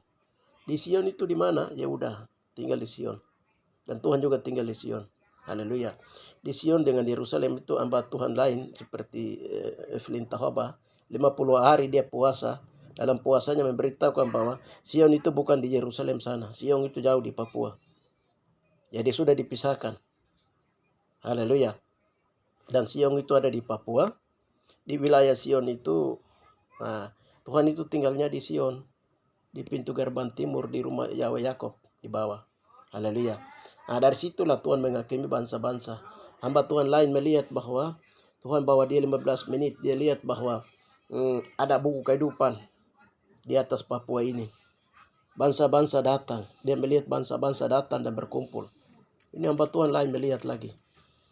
Di Sion itu di mana? Yehuda tinggal di Sion. Dan Tuhan juga tinggal di Sion. Haleluya. Di Sion dengan Yerusalem itu hamba Tuhan lain seperti Evelyn Tahaba. 50 hari dia puasa. dalam puasanya memberitahukan bahwa Sion itu bukan di Yerusalem sana. Sion itu jauh di Papua. Jadi sudah dipisahkan. Haleluya. Dan Sion itu ada di Papua. Di wilayah Sion itu, nah, Tuhan itu tinggalnya di Sion, di pintu gerbang timur, di rumah Yahweh Yakob di bawah. Haleluya. Nah, dari situlah Tuhan menghakimi bangsa-bangsa. Hamba Tuhan lain melihat bahwa Tuhan bawa dia 15 menit. Dia lihat bahwa ada buku kehidupan di atas Papua ini. Bangsa-bangsa datang. Dia melihat bangsa-bangsa datang dan berkumpul. Ini hamba Tuhan lain melihat lagi.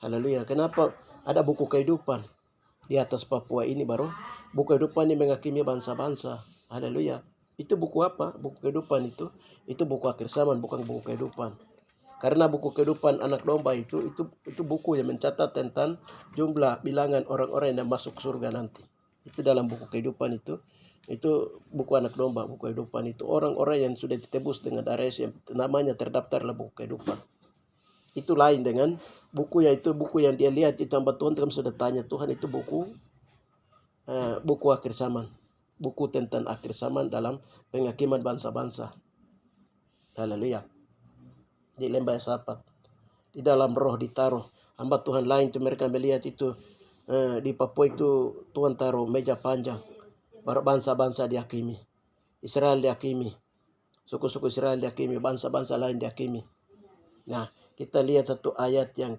Haleluya. Kenapa ada buku kehidupan di atas Papua ini, baru? Buku kehidupan ini menghakimi bangsa-bangsa. Haleluya. Itu buku apa? Buku kehidupan itu buku akhir zaman, bukan buku kehidupan. Karena buku kehidupan anak domba itu buku yang mencatat tentang jumlah bilangan orang-orang yang masuk surga nanti. Itu dalam buku kehidupan itu buku anak domba, buku kehidupan itu orang-orang yang sudah ditebus dengan darah Yesus, yang namanya terdaftar dalam buku kehidupan. Itu lain dengan buku yang dia lihat itu. Hamba Tuhan sudah tanya, Tuhan itu buku akhir zaman, buku tentang akhir zaman dalam penghakiman bangsa-bangsa. Haleluya. Di lembah Sapat, di dalam roh ditaruh. Hamba Tuhan lain itu mereka melihat itu di Papua itu Tuhan taruh meja panjang, baru bangsa-bangsa dihakimi. Israel dihakimi, suku-suku Israel dihakimi, bangsa-bangsa lain dihakimi. Nah, kita lihat satu ayat yang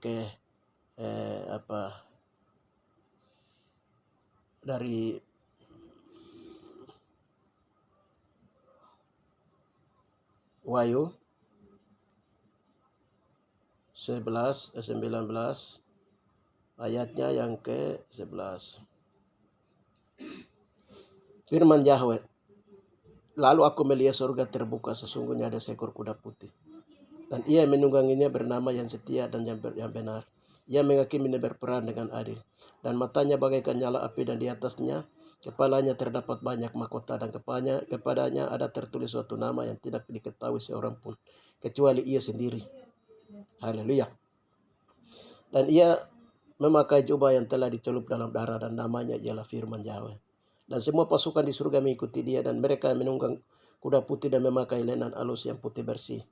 dari Wahyu 19 ayatnya yang ke-11. Firman Yahweh, lalu aku melihat surga terbuka, sesungguhnya ada seekor kuda putih. Dan ia menungganginya bernama yang setia dan yang benar. Ia menghakimi dan berperan dengan adil. Dan matanya bagaikan nyala api, dan di atasnya kepalanya terdapat banyak mahkota, dan kepadanya ada tertulis suatu nama yang tidak diketahui seorang pun, kecuali ia sendiri. Haleluya. Dan ia memakai jubah yang telah dicelup dalam darah, dan namanya ialah Firman Yahweh. Dan semua pasukan di surga mengikuti dia, dan mereka menunggang kuda putih dan memakai lenan alus yang putih bersih.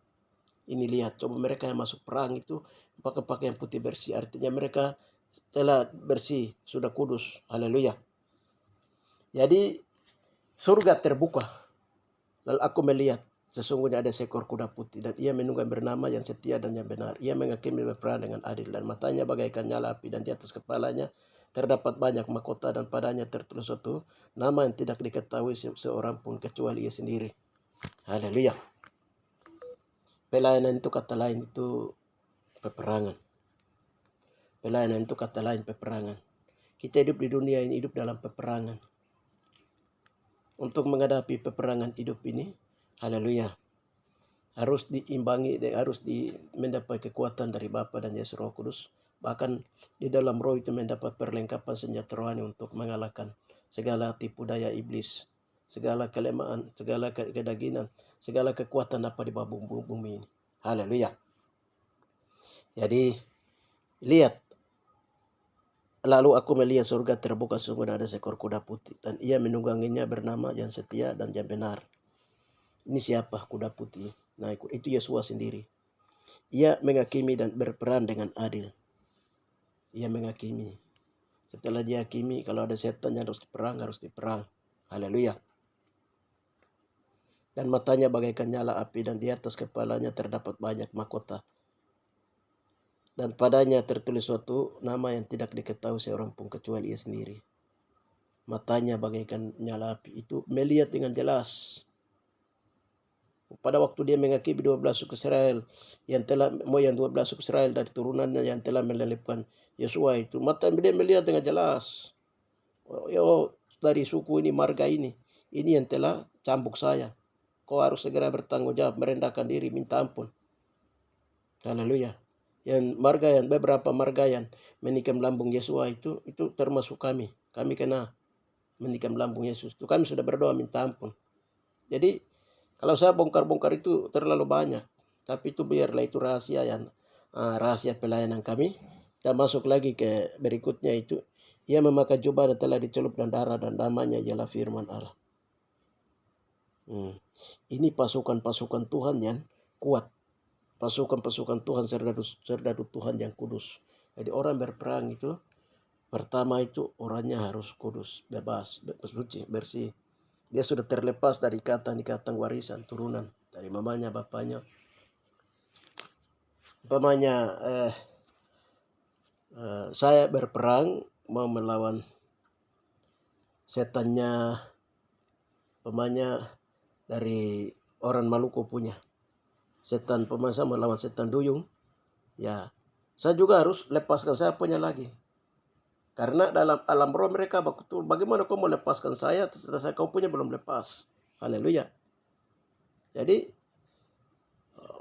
Ini lihat, coba mereka yang masuk perang itu pakai pakaian putih bersih. Artinya mereka telah bersih, sudah kudus. Haleluya. Jadi surga terbuka. Lalu aku melihat, sesungguhnya ada seekor kuda putih, dan ia menunggang bernama yang setia dan yang benar. Ia menghakimi berperang dengan adil, dan matanya bagaikan nyala api, dan di atas kepalanya terdapat banyak mahkota, dan padanya tertulis suatu nama yang tidak diketahui seorang pun, kecuali ia sendiri. Haleluya. Pelayanan itu kata lain itu peperangan. Pelayanan itu kata lain peperangan. Kita hidup di dunia ini, hidup dalam peperangan. Untuk menghadapi peperangan hidup ini, haleluya, harus diimbangi, harus mendapat kekuatan dari Bapa dan Yesus Roh Kudus. Bahkan di dalam roh itu mendapat perlengkapan senjata rohani untuk mengalahkan segala tipu daya iblis, segala kelemahan, segala kedagingan, segala kekuatan apa di bawah bumi ini. Haleluya. Jadi lihat, lalu aku melihat surga terbuka, sungguh ada seekor kuda putih, dan ia menungganginya bernama yang setia dan yang benar. Ini siapa kuda putih? Nah, itu Yesus sendiri. Ia menghakimi dan berperan dengan adil. Ia menghakimi. Setelah dia hakimi, kalau ada setan yang harus diperang. Haleluya. Dan matanya bagaikan nyala api, dan di atas kepalanya terdapat banyak mahkota. Dan padanya tertulis suatu nama yang tidak diketahui seorang pun, kecuali ia sendiri. Matanya bagaikan nyala api, itu melihat dengan jelas. Pada waktu dia menghakimi 12 suku Israel, yang telah moyang 12 suku Israel dari turunannya yang telah melelipkan Yosua itu, mata dia melihat dengan jelas. Dari suku ini, marga ini yang telah cambuk saya. Kau harus segera bertanggung jawab, merendahkan diri, minta ampun. Haleluya. Beberapa marga yang menikam lambung Yesua itu termasuk kami. Kami kena menikam lambung Yesus. Itu kami sudah berdoa minta ampun. Jadi kalau saya bongkar-bongkar itu terlalu banyak. Tapi itu biarlah itu rahasia pelayanan kami. Kita masuk lagi ke berikutnya itu. Ia memakai jubah dan telah dicelup dan darah, dan namanya ialah Firman Allah. Ini pasukan-pasukan Tuhan yang kuat. Pasukan-pasukan Tuhan, serdadu Tuhan yang kudus. Jadi orang berperang itu, pertama itu orangnya harus kudus, bebas, suci, bersih. Dia sudah terlepas dari ikatan-ikatan warisan turunan dari mamanya, bapaknya. Umpamanya saya berperang mau melawan setannya, umpamanya dari orang Maluku punya setan, pemasa melawan setan duyung, ya saya juga harus lepaskan saya punya lagi. Karena dalam alam roh mereka betul, bagaimana kau mau lepaskan saya, saya kau punya belum lepas. Haleluya. Jadi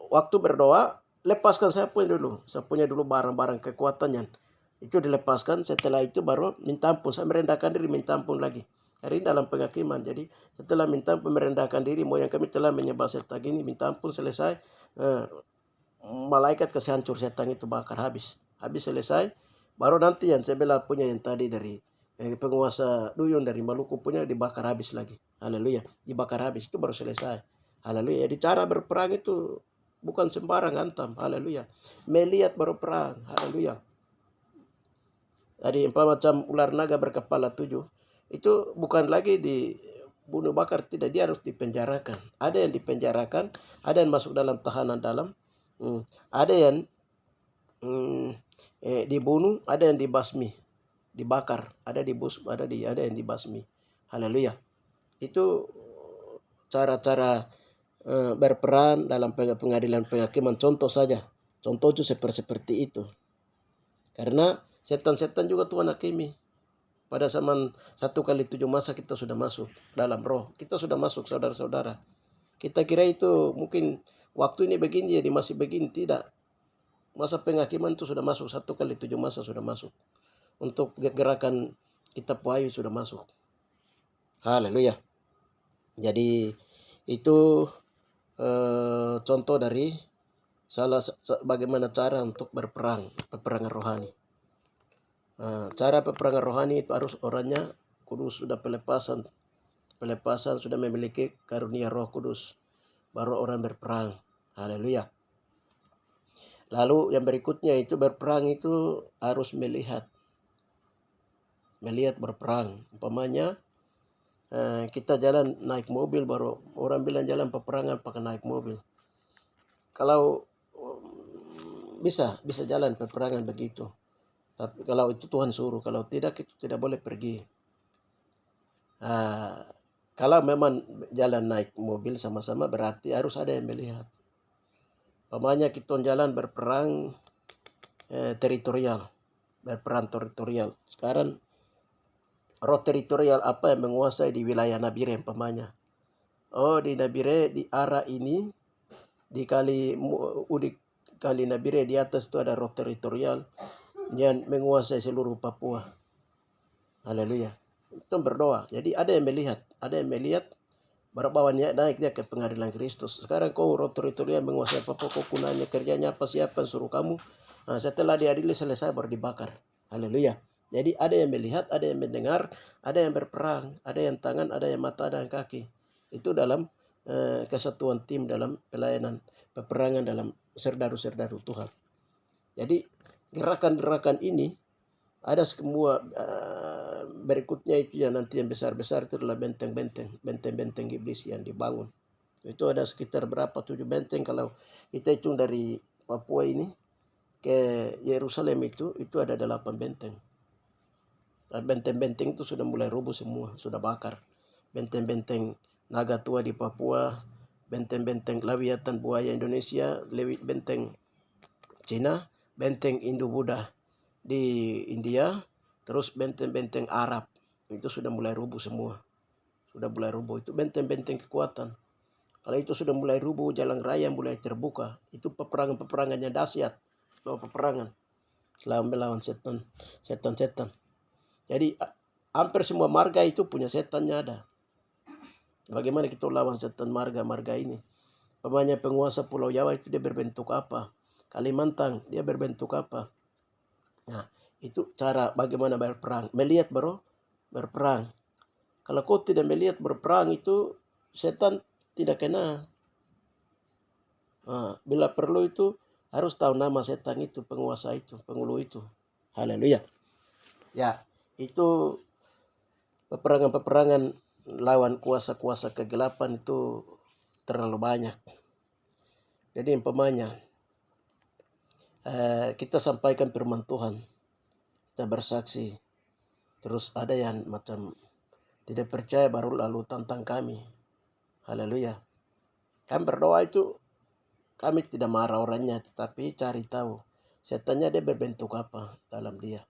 waktu berdoa, lepaskan saya punya dulu barang-barang kekuatannya. Itu dilepaskan, setelah itu baru minta ampun. Saya merendahkan diri, minta ampun lagi. Hari ini dalam penghakiman, jadi setelah minta ampun, merendahkan diri, mau yang kami telah menyembah setan ini, minta ampun, selesai. Malaikat kasih hancur setan itu, bakar habis. Habis selesai, baru nanti yang sebelah punya yang tadi dari penguasa duyun dari Maluku punya dibakar habis lagi. Haleluya, dibakar habis, itu baru selesai. Haleluya. Jadi cara berperang itu bukan sembarang hantam. Haleluya. Melihat baru perang. Haleluya. Jadi macam ular naga berkepala 7, itu bukan lagi dibunuh bakar, tidak, dia harus dipenjarakan. Ada yang dipenjarakan, ada yang masuk dalam tahanan dalam, ada yang dibunuh, ada yang dibasmi, dibakar, ada yang dibasmi. Haleluya. Itu cara-cara berperan dalam pengadilan penghakiman. Contoh saja, contoh itu seperti itu. Karena setan-setan juga Tuhan hakimi. Pada zaman 1x7 masa kita sudah masuk dalam roh. Kita sudah masuk, saudara-saudara. Kita kira itu mungkin waktu ini begini, jadi masih begini. Tidak. Masa penghakiman itu sudah masuk, 1x7 masa sudah masuk. Untuk gerakan kita puayu sudah masuk. Haleluya. Jadi itu contoh dari bagaimana cara untuk berperang, peperangan rohani. Cara peperangan rohani itu harus orangnya kudus, sudah pelepasan sudah memiliki karunia Roh Kudus, baru orang berperang. Haleluya. Lalu yang berikutnya itu berperang itu harus melihat berperang. Umpamanya kita jalan naik mobil, baru orang bilang jalan peperangan pakai naik mobil. Kalau bisa jalan peperangan begitu. Tapi kalau itu Tuhan suruh, kalau tidak itu tidak boleh pergi. Kalau memang jalan naik mobil sama-sama, berarti harus ada yang melihat. Umpamanya kita jalan berperang teritorial, berperang teritorial. Sekarang roh teritorial apa yang menguasai di wilayah Nabire umpamanya. Oh, di Nabire di arah ini, di kali Nabire di atas itu ada roh teritorial yang menguasai seluruh Papua. Haleluya. Itu berdoa. Jadi ada yang melihat, baru bawa naik dia ke pengadilan Kristus. Sekarang kau roh teritorial menguasai Papua, kau kunanya kerjanya apa, siapa yang suruh kamu. Setelah diadili selesai baru dibakar. Haleluya. Jadi ada yang melihat, ada yang mendengar, ada yang berperang, ada yang tangan, ada yang mata, ada yang kaki. Itu dalam kesatuan tim dalam pelayanan peperangan dalam serdadu-serdadu Tuhan. Jadi gerakan-gerakan ini ada semua. Berikutnya itu yang nanti yang besar-besar itu adalah benteng-benteng iblis yang dibangun. Itu ada sekitar berapa, 7 benteng. Kalau kita hitung dari Papua ini ke Yerusalem itu ada 8 benteng. Benteng-benteng itu sudah mulai rubuh semua, sudah bakar. Benteng-benteng naga tua di Papua, benteng-benteng Lewiatan buaya Indonesia, benteng Cina, benteng Indo-Buddha di India, terus benteng-benteng Arab itu sudah mulai rubuh semua. Sudah mulai rubuh, itu benteng-benteng kekuatan. Kalau itu sudah mulai rubuh, jalan raya mulai terbuka. Itu peperangannya dahsyat. Peperangan selama melawan setan. Jadi hampir semua marga itu punya setannya ada. Bagaimana kita lawan setan marga ini? Pemanya penguasa Pulau Jawa itu dia berbentuk apa? Kalimantan dia berbentuk apa? Nah, itu cara bagaimana berperang. Melihat baru berperang. Kalau kau tidak melihat berperang itu, setan tidak kena. Bila perlu itu harus tahu nama setan itu, penguasa itu, penghulu itu. Haleluya. Ya, itu peperangan-peperangan lawan kuasa-kuasa kegelapan itu terlalu banyak. Jadi umpamanya kita sampaikan firman Tuhan, kita bersaksi, terus ada yang macam tidak percaya baru lalu tantang kami. Haleluya. Kami berdoa itu, kami tidak marah orangnya, tetapi cari tahu setannya dia berbentuk apa dalam dia.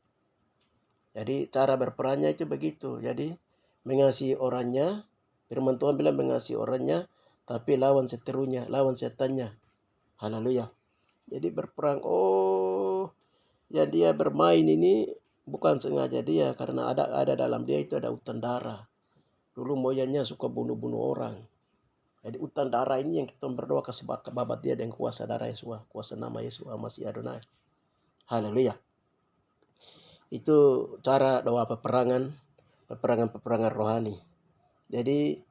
Jadi cara berperannya itu begitu. Jadi mengasihi orangnya, firman Tuhan bilang mengasihi orangnya, tapi lawan seterunya, lawan setannya. Haleluya. Jadi berperang, ya dia bermain ini bukan sengaja dia, karena ada dalam dia itu ada hutan darah. Dulu moyangnya suka bunuh-bunuh orang. Jadi hutan darah ini yang kita berdoa kasih babat dia dengan kuasa darah Yesus, kuasa nama Yesus Masih Adonai. Haleluya. Itu cara doa peperangan rohani. Jadi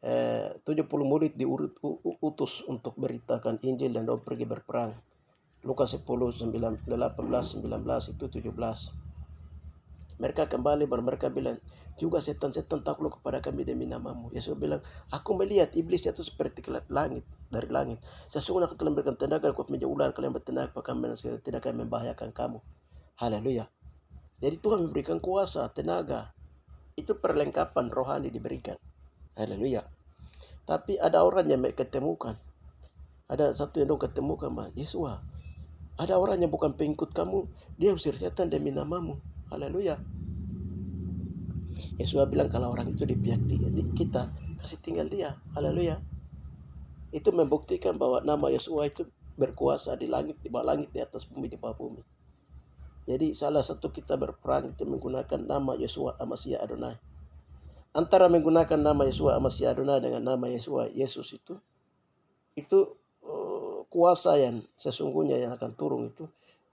70 murid diutus untuk beritakan Injil dan doa pergi berperang. Lukas 10, 18, 19 itu 17. Mereka kembali baru mereka bilang, juga setan-setan takluk kepada kami demi namamu. Yesus bilang, aku melihat iblis itu seperti langit, dari langit. Sesungguhnya aku telah memberikan tenaga kuat meja ular, kalian bertenaga kepada kami, tidak akan membahayakan kamu. Haleluya. Jadi Tuhan memberikan kuasa, tenaga. Itu perlengkapan rohani diberikan. Haleluya. Tapi ada orang yang ketemukan. Ada satu yang ketemukan, Yesus. Ada orang yang bukan pengikut kamu, dia usir setan demi namamu. Haleluya. Yesus bilang kalau orang itu di pihak kita, kasih tinggal dia. Haleluya. Itu membuktikan bahwa nama Yesus itu berkuasa di langit, di bawah langit, di atas bumi, di bawah bumi. Jadi salah satu kita berperang itu menggunakan nama Yesus Masih Adonai. Antara menggunakan nama Yesus Masih Adonai dengan nama Yesus itu kuasa yang sesungguhnya yang akan turun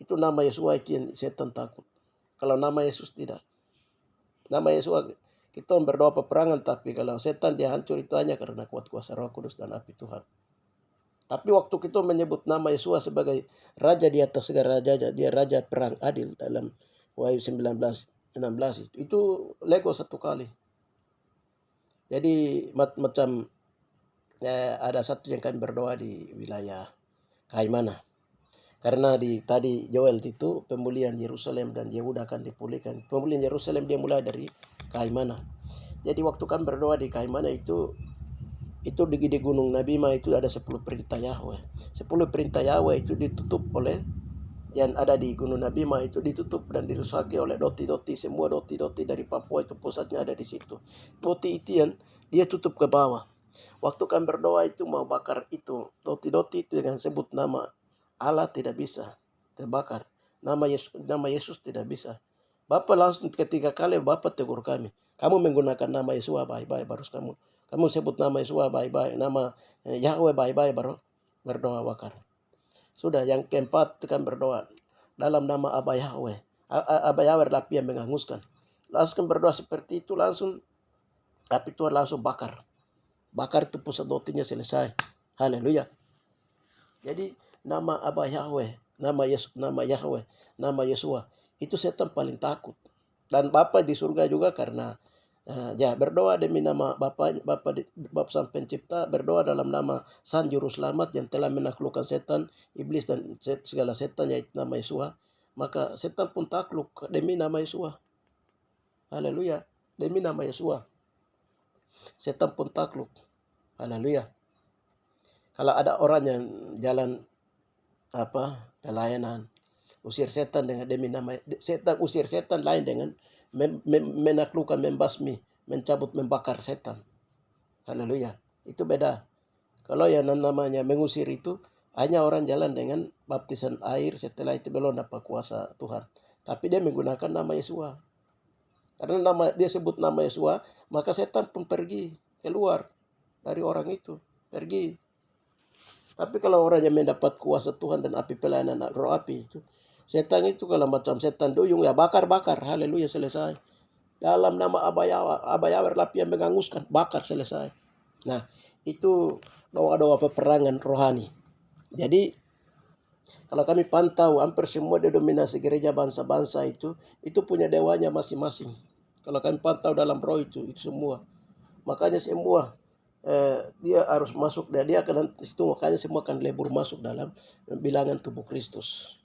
itu nama Yesus itu yang setan takut. Kalau nama Yesus tidak. Nama Yesus kita berdoa peperangan, tapi kalau setan dia hancur itu hanya karena kuat kuasa Roh Kudus dan api Tuhan. Tapi waktu kita menyebut nama Yesus sebagai raja di atas segala raja, dia raja perang adil dalam Wahyu 19:16 itu lego satu kali. Jadi macam ada satu yang kami berdoa di wilayah Kaimana. Karena tadi Joel itu pemulihan Yerusalem dan Yehuda akan dipulihkan. Pemulihan Yerusalem dia mulai dari Kaimana. Jadi waktu kami berdoa di Kaimana itu di Gunung Nabima itu ada 10 perintah Yahweh. 10 perintah Yahweh itu ditutup oleh yang ada di Gunung Nabima itu ditutup dan dirusaki oleh doti-doti. Semua doti-doti dari Papua itu pusatnya ada di situ. Doti itu yang dia tutup ke bawah. Waktu kami berdoa itu mau bakar itu doti-doti itu dengan sebut nama Allah tidak bisa terbakar. Nama Yesus tidak bisa. Bapak langsung ketiga kali Bapak tegur kami. Kamu menggunakan nama Yesus baik-baik baru kamu sebut nama Yesus baik-baik, nama Yahweh baik-baik baru berdoa bakar. Sudah yang keempat kan berdoa dalam nama Abah Yahweh. Abah Yahweh adalah api yang menghanguskan. Langsung berdoa seperti itu langsung api Tuhan langsung bakar. Bakar itu pusat dotinya selesai. Haleluya. Jadi nama Abah Yahweh, nama Yahweh, nama Yesua itu setan paling takut. Dan Bapa di surga juga karena berdoa demi nama Bapa Sang Pencipta, berdoa dalam nama Sang Juru Selamat yang telah menaklukkan setan, iblis dan segala setan yaitu nama Yesua. Maka setan pun takluk demi nama Yesua. Haleluya. Demi nama Yesua. Setan pun takluk. Haleluya. Kalau ada orang yang jalan pelayanan usir setan dengan demi nama setan, usir setan lain dengan menaklukkan, membasmi, mencabut, membakar setan. Haleluya. Itu beda. Kalau yang namanya mengusir itu hanya orang jalan dengan baptisan air, setelah itu belum dapat kuasa Tuhan. Tapi dia menggunakan nama Yesua. Karena dia sebut nama Yesua, maka setan pun pergi keluar dari orang itu, pergi. Tapi kalau orang yang mendapat kuasa Tuhan dan api pelayanan roh api itu, setan itu kalau macam setan duyung ya bakar. Haleluya, selesai. Dalam nama Abah Yahweh api yang menghanguskan, bakar, selesai. Nah, itu doa-doa peperangan rohani. Jadi kalau kami pantau hampir semua denominasi gereja bangsa-bangsa itu punya dewanya masing-masing. Kalau kami pantau dalam roh itu semua. Makanya semua dia harus masuk dan dia akan itu, makanya semua akan lebur masuk dalam bilangan tubuh Kristus.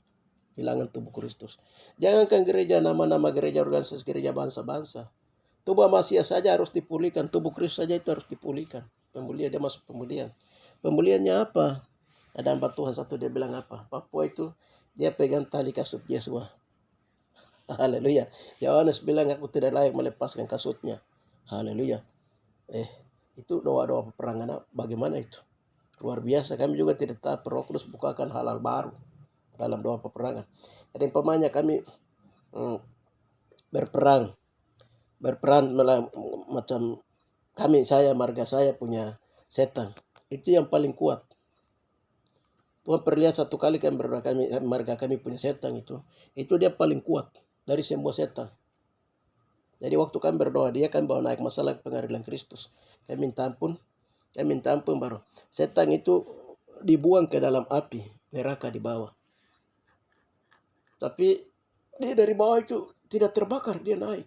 Bilangan tubuh Kristus. Jangankan gereja, nama-nama gereja, organisasi gereja bangsa-bangsa. Tubuh manusia saja harus dipulihkan, tubuh Kristus saja itu harus dipulihkan. Pemulihan, dia masuk pemulihan. Pemulihannya apa? Ada hamba Tuhan satu, dia bilang apa? Papua itu dia pegang tali kasut Yesua. Haleluya. Yohanes bilang, aku tidak layak melepaskan kasutnya. Haleluya. Itu doa-doa peperangan bagaimana itu? Luar biasa. Kami juga tidak tahu, Roh Kudus bukakan hal-hal baru dalam doa peperangan. Jadi umpamanya kami berperang macam saya, marga saya punya setan. Itu yang paling kuat. Tuhan perlihat satu kali marga kami punya setan itu dia paling kuat dari semua setan. Jadi waktu kami berdoa, dia kan bawa naik masalah pengadilan Kristus. Kami minta ampun baru. Setan itu dibuang ke dalam api neraka di bawah. Tapi dia dari bawah itu tidak terbakar, dia naik.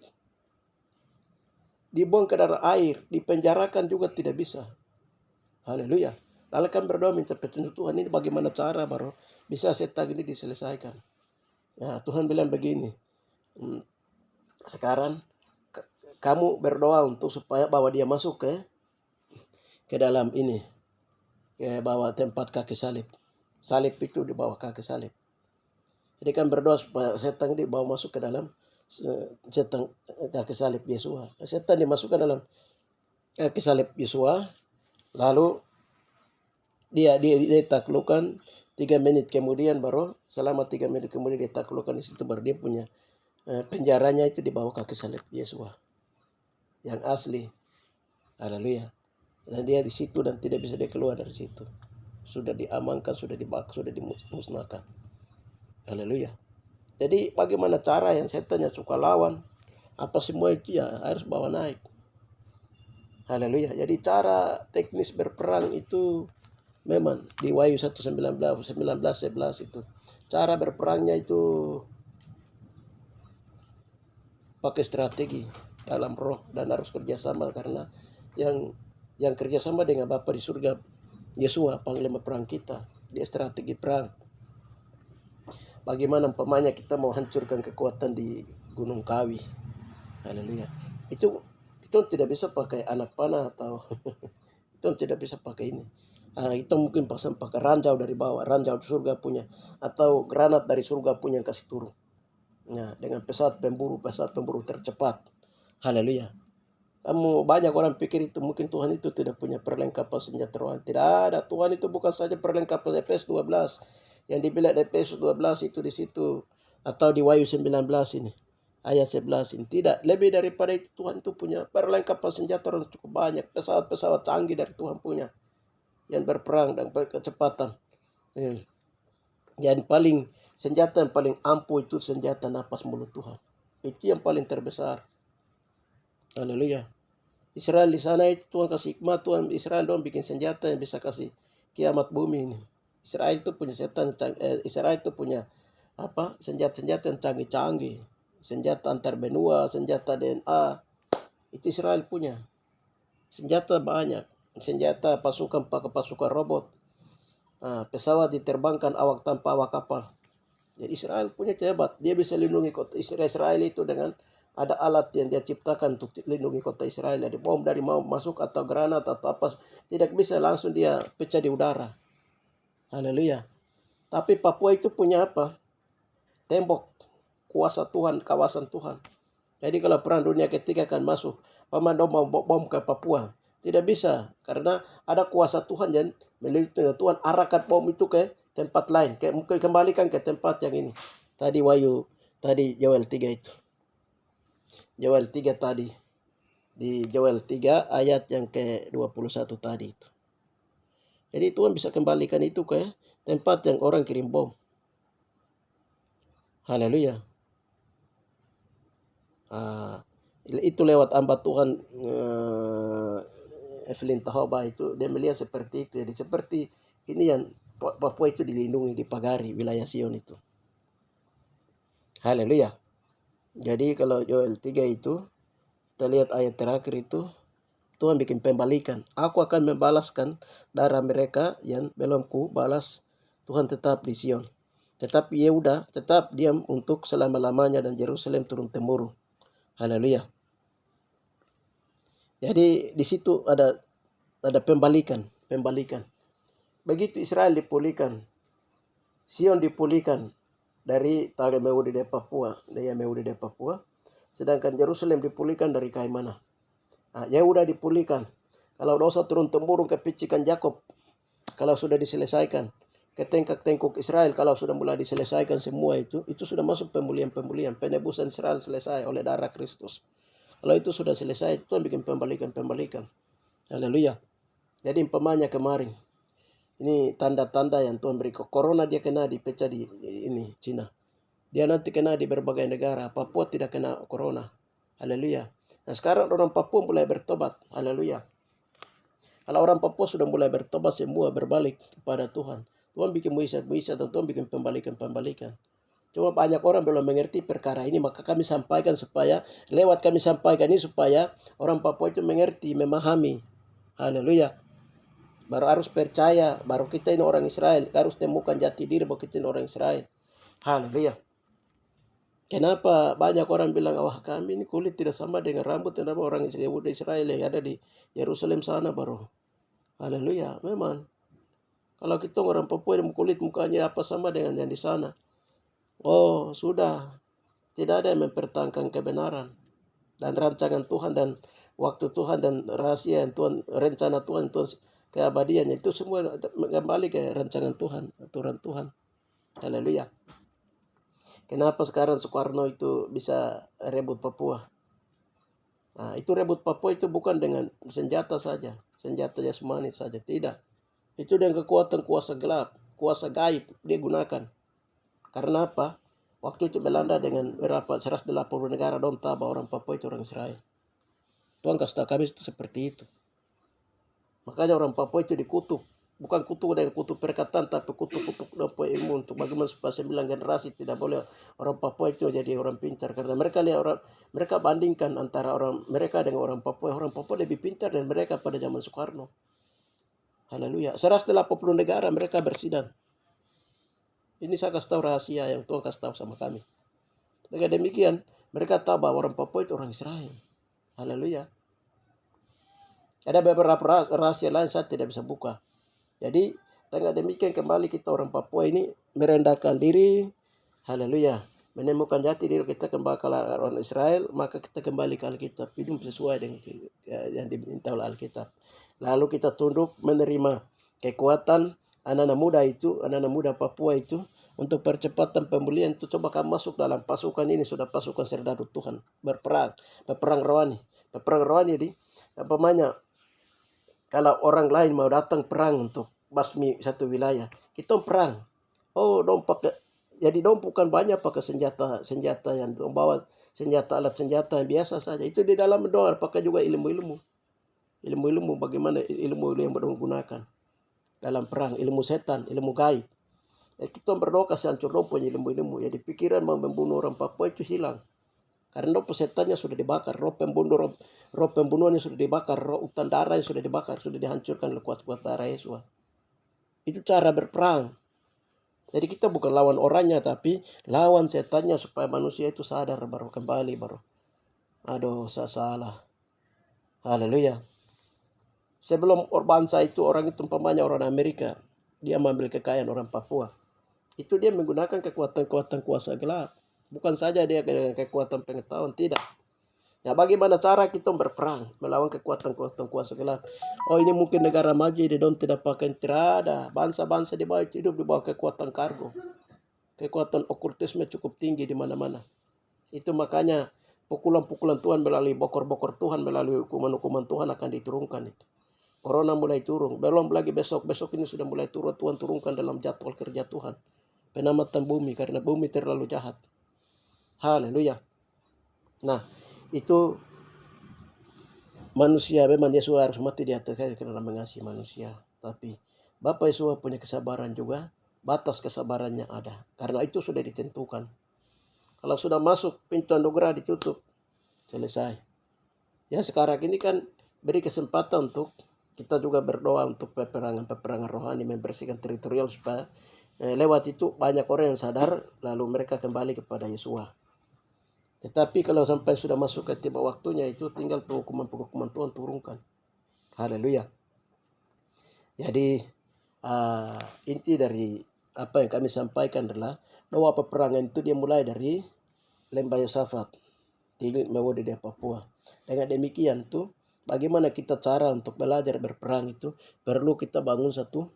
Dibuang ke dalam air, dipenjarakan juga tidak bisa. Haleluya. Lalu kan berdoa minta petunjuk Tuhan, ini bagaimana cara baru bisa setan ini diselesaikan. Nah, Tuhan bilang begini, sekarang kamu berdoa untuk supaya bawa dia masuk ke dalam ini, ke bawah tempat kaki salib. Salib itu di bawah kaki salib. Jadi kan berdoa supaya setan ini bawa masuk ke dalam setan kaki salib Yesua. Setan dimasukkan dalam kaki salib Yesua, lalu dia ditaklukkan 3 menit kemudian, baru selama 3 menit kemudian dia taklukkan di situ, baru dia punya penjaranya itu di bawah kaki salib Yesua yang asli. Haleluya. Dan dia di situ dan tidak bisa dia keluar dari situ. Sudah diamankan, sudah dibakar, sudah dimusnahkan. Haleluya. Jadi bagaimana cara yang setannya suka lawan, apa semua itu ya harus bawa naik. Haleluya. Jadi cara teknis berperang itu memang di Wahyu 1:19, 11 itu. Cara berperangnya itu pakai strategi dalam roh dan harus kerjasama, karena yang kerjasama dengan Bapa di surga, Yesua, panglima perang kita, dia strategi perang. Bagaimana umpamanya kita mau hancurkan kekuatan di Gunung Kawi. Haleluya. Itu tidak bisa pakai anak panah atau itu tidak bisa pakai ini. Kita mungkin pasang pakai ranjau dari bawah, ranjau surga punya, atau granat dari surga punya yang kasih turun. Nah, dengan pesawat pemburu tercepat. Haleluya. Kamu banyak orang pikir itu mungkin Tuhan itu tidak punya perlengkapan senjata rohani. Tidak ada. Tuhan itu bukan saja perlengkapan Efesus 12. Yang dibilang Efesus 12 itu di situ, atau di Wahyu 19 ini, ayat 11 ini. Tidak, lebih daripada itu Tuhan itu punya perlengkapan senjata rohani cukup banyak. Pesawat-pesawat canggih dari Tuhan punya, yang berperang dan berkecepatan. Yang senjata yang paling ampuh itu senjata napas mulut Tuhan. Itu yang paling terbesar. Haleluya. Israel di sana itu Tuhan kasih hikmat, Tuhan Israel dong bikin senjata yang bisa kasih kiamat bumi ini. Israel itu punya Israel itu punya senjata-senjata yang canggih-canggih. Senjata antar benua, senjata DNA. Itu Israel punya. Senjata banyak. Senjata pasukan pakai pasukan robot. Pesawat diterbangkan awak tanpa awak kapal. Jadi Israel punya hebat. Dia bisa lindungi kota Israel itu dengan ada alat yang dia ciptakan untuk lindungi kota Israel. Jadi bom dari mau masuk atau granat atau apa, tidak bisa langsung dia pecah di udara. Haleluya. Tapi Papua itu punya apa? Tembok. Kuasa Tuhan, kawasan Tuhan. Jadi kalau perang dunia ketiga akan masuk, Pamando mau bom ke Papua, tidak bisa, karena ada kuasa Tuhan yang melindungi. Tuhan arahkan bom itu ke tempat lain, kembalikan ke tempat yang ini. Tadi Joel 3 itu. Joel 3 tadi. Di Joel 3 ayat yang ke-21 tadi itu. Jadi Tuhan bisa kembalikan itu ke tempat yang orang kirim bom. Haleluya. Itu lewat hamba Tuhan Evelyn Tahoba itu dia melihat seperti itu. Jadi seperti ini yang Papua itu dilindungi, dipagari wilayah Sion itu. Haleluya. Jadi kalau Yoel 3 itu kita lihat ayat terakhir itu, Tuhan bikin pembalikan. Aku akan membalaskan darah mereka yang belum ku balas. Tuhan tetap di Sion. Tetapi Yehuda tetap diam untuk selama-lamanya dan Yerusalem turun-temurun. Haleluya. Jadi di situ ada pembalikan. Begitu Israel dipulihkan, Sion dipulihkan dari Tage Mewudi de Papua, sedangkan Yerusalem dipulihkan dari Kaimana. Yehuda dipulihkan. Kalau dosa turun-temurun kepicikan Yakob, kalau sudah diselesaikan, ke tengkok Israel kalau sudah mulai diselesaikan semua itu sudah masuk pemulihan, penebusan Israel selesai oleh darah Kristus. Kalau itu sudah selesai, Tuhan bikin pembalikan. Haleluya. Jadi umpamanya kemarin, ini tanda-tanda yang Tuhan beri. Corona dia kena dipecah di ini Cina. Dia nanti kena di berbagai negara. Papua tidak kena corona. Haleluya. Nah sekarang orang Papua mulai bertobat. Haleluya. Kalau orang Papua sudah mulai bertobat, semua berbalik kepada Tuhan. Tuhan bikin mujizat dan Tuhan bikin pembalikan. Cuma banyak orang belum mengerti perkara ini, maka kami sampaikan supaya, lewat kami sampaikan ini supaya orang Papua itu mengerti, memahami. Haleluya. Baru harus percaya, baru kita ini orang Israel, harus temukan jati diri bahwa kita ini orang Israel. Haleluya. Kenapa banyak orang bilang, wah kami ini kulit tidak sama dengan rambut, kenapa orang Israel yang ada di Yerusalem sana baru. Haleluya, memang. Kalau kita orang Papua yang kulit mukanya apa sama dengan yang di sana. Oh sudah, tidak ada yang mempertahankan kebenaran. Dan rancangan Tuhan dan waktu Tuhan dan rahasia yang Tuhan, rencana Tuhan keabadiannya itu semua kembali ke rancangan Tuhan, aturan Tuhan. Haleluya. Kenapa sekarang Soekarno itu bisa rebut Papua? Nah, itu rebut Papua itu bukan dengan senjata saja, senjata jasmani saja, tidak. Itu dengan kekuatan kuasa gelap, kuasa gaib dia gunakan. Karena apa? Waktu itu Belanda dengan berapa 180 negara don tahu bahwa orang Papua itu orang Israel. Tuhan kasih tahu kami itu seperti itu. Makanya orang Papua itu dikutuk. Bukan kutuk dengan kutuk perkataan, tapi kutuk-kutuk ilmu untuk bagaimana supaya 9 generasi tidak boleh orang Papua itu jadi orang pintar. Karena mereka bandingkan antara orang mereka dengan orang Papua. Orang Papua lebih pintar dari mereka pada zaman Soekarno. Haleluya. 180 negara mereka bersidang. Ini saya kasih tahu rahasia yang Tuhan kasih tahu sama kami. Dengan demikian, mereka tahu bahwa orang Papua itu orang Israel. Haleluya. Ada beberapa rahasia lain saya tidak bisa buka. Jadi, dengan demikian kembali kita orang Papua ini merendahkan diri. Haleluya. Menemukan jati diri kita kembali ke orang Israel, maka kita kembali ke Alkitab. Hidup sesuai dengan yang diminta oleh Alkitab. Lalu kita tunduk menerima kekuatan anak-anak muda Papua itu untuk percepatan pemulihan itu. Coba kamu masuk dalam pasukan ini, sudah pasukan serdadu Tuhan, berperang rohani. Di umpamanya kalau orang lain mau datang perang untuk basmi satu wilayah, kita perang. Oh, dong pakai, jadi dong bukan banyak pakai senjata yang dong bawa alat senjata yang biasa saja. Itu di dalam doa pakai juga ilmu bagaimana ilmu yang dong gunakan dalam perang, ilmu setan, ilmu gaib. Kita berdoa kasih hancur dong punya ilmu. Jadi pikiran mau membunuh orang Papua itu hilang. Karena roh setannya sudah dibakar, roh pembunuhannya sudah dibakar, roh hutan darahnya sudah dibakar, sudah dihancurkan oleh kuat-kuat darah Yesus. Itu cara berperang. Jadi kita bukan lawan orangnya, tapi lawan setannya supaya manusia itu sadar baru kembali baru. Aduh, saya salah. Haleluya. Sebelum bangsa itu orang itu umpamanya orang Amerika, dia mengambil kekayaan orang Papua. Itu dia menggunakan kekuatan kuasa gelap. Bukan saja dia dengan kekuatan pengetahuan, tidak. Nah, bagaimana cara kita berperang melawan kekuatan kuasa gelap? Oh, ini mungkin negara maju, dia tidak pakai, tidak ada. Bangsa-bangsa di bawah itu hidup di bawah kekuatan kargo. Kekuatan okultisme cukup tinggi di mana-mana. Itu makanya pukulan-pukulan Tuhan melalui bokor-bokor Tuhan, melalui hukuman-hukuman Tuhan akan diturunkan itu. Corona mulai turun, belum lagi besok ini sudah mulai turun. Tuhan turunkan dalam jadwal kerja Tuhan. Penamatan bumi, karena bumi terlalu jahat. Haleluya. Nah, itu manusia, memang Yesus harus mati di atas kayu karena mengasihi manusia. Tapi Bapa Yesus punya kesabaran juga, batas kesabarannya ada. Karena itu sudah ditentukan. Kalau sudah masuk pintu anugerah ditutup, selesai. Ya sekarang ini kan beri kesempatan untuk kita juga berdoa untuk peperangan rohani, membersihkan teritorial supaya lewat itu banyak orang yang sadar lalu mereka kembali kepada Yesus. Tetapi kalau sampai sudah masuk ke tiba waktunya itu tinggal penghukuman Tuhan turunkan. Haleluya. Jadi inti dari apa yang kami sampaikan adalah doa peperangan itu dia mulai dari Lembah Yosafat, Tilit Mewode di Papua. Dengan demikian tuh bagaimana kita cara untuk belajar berperang itu perlu kita bangun satu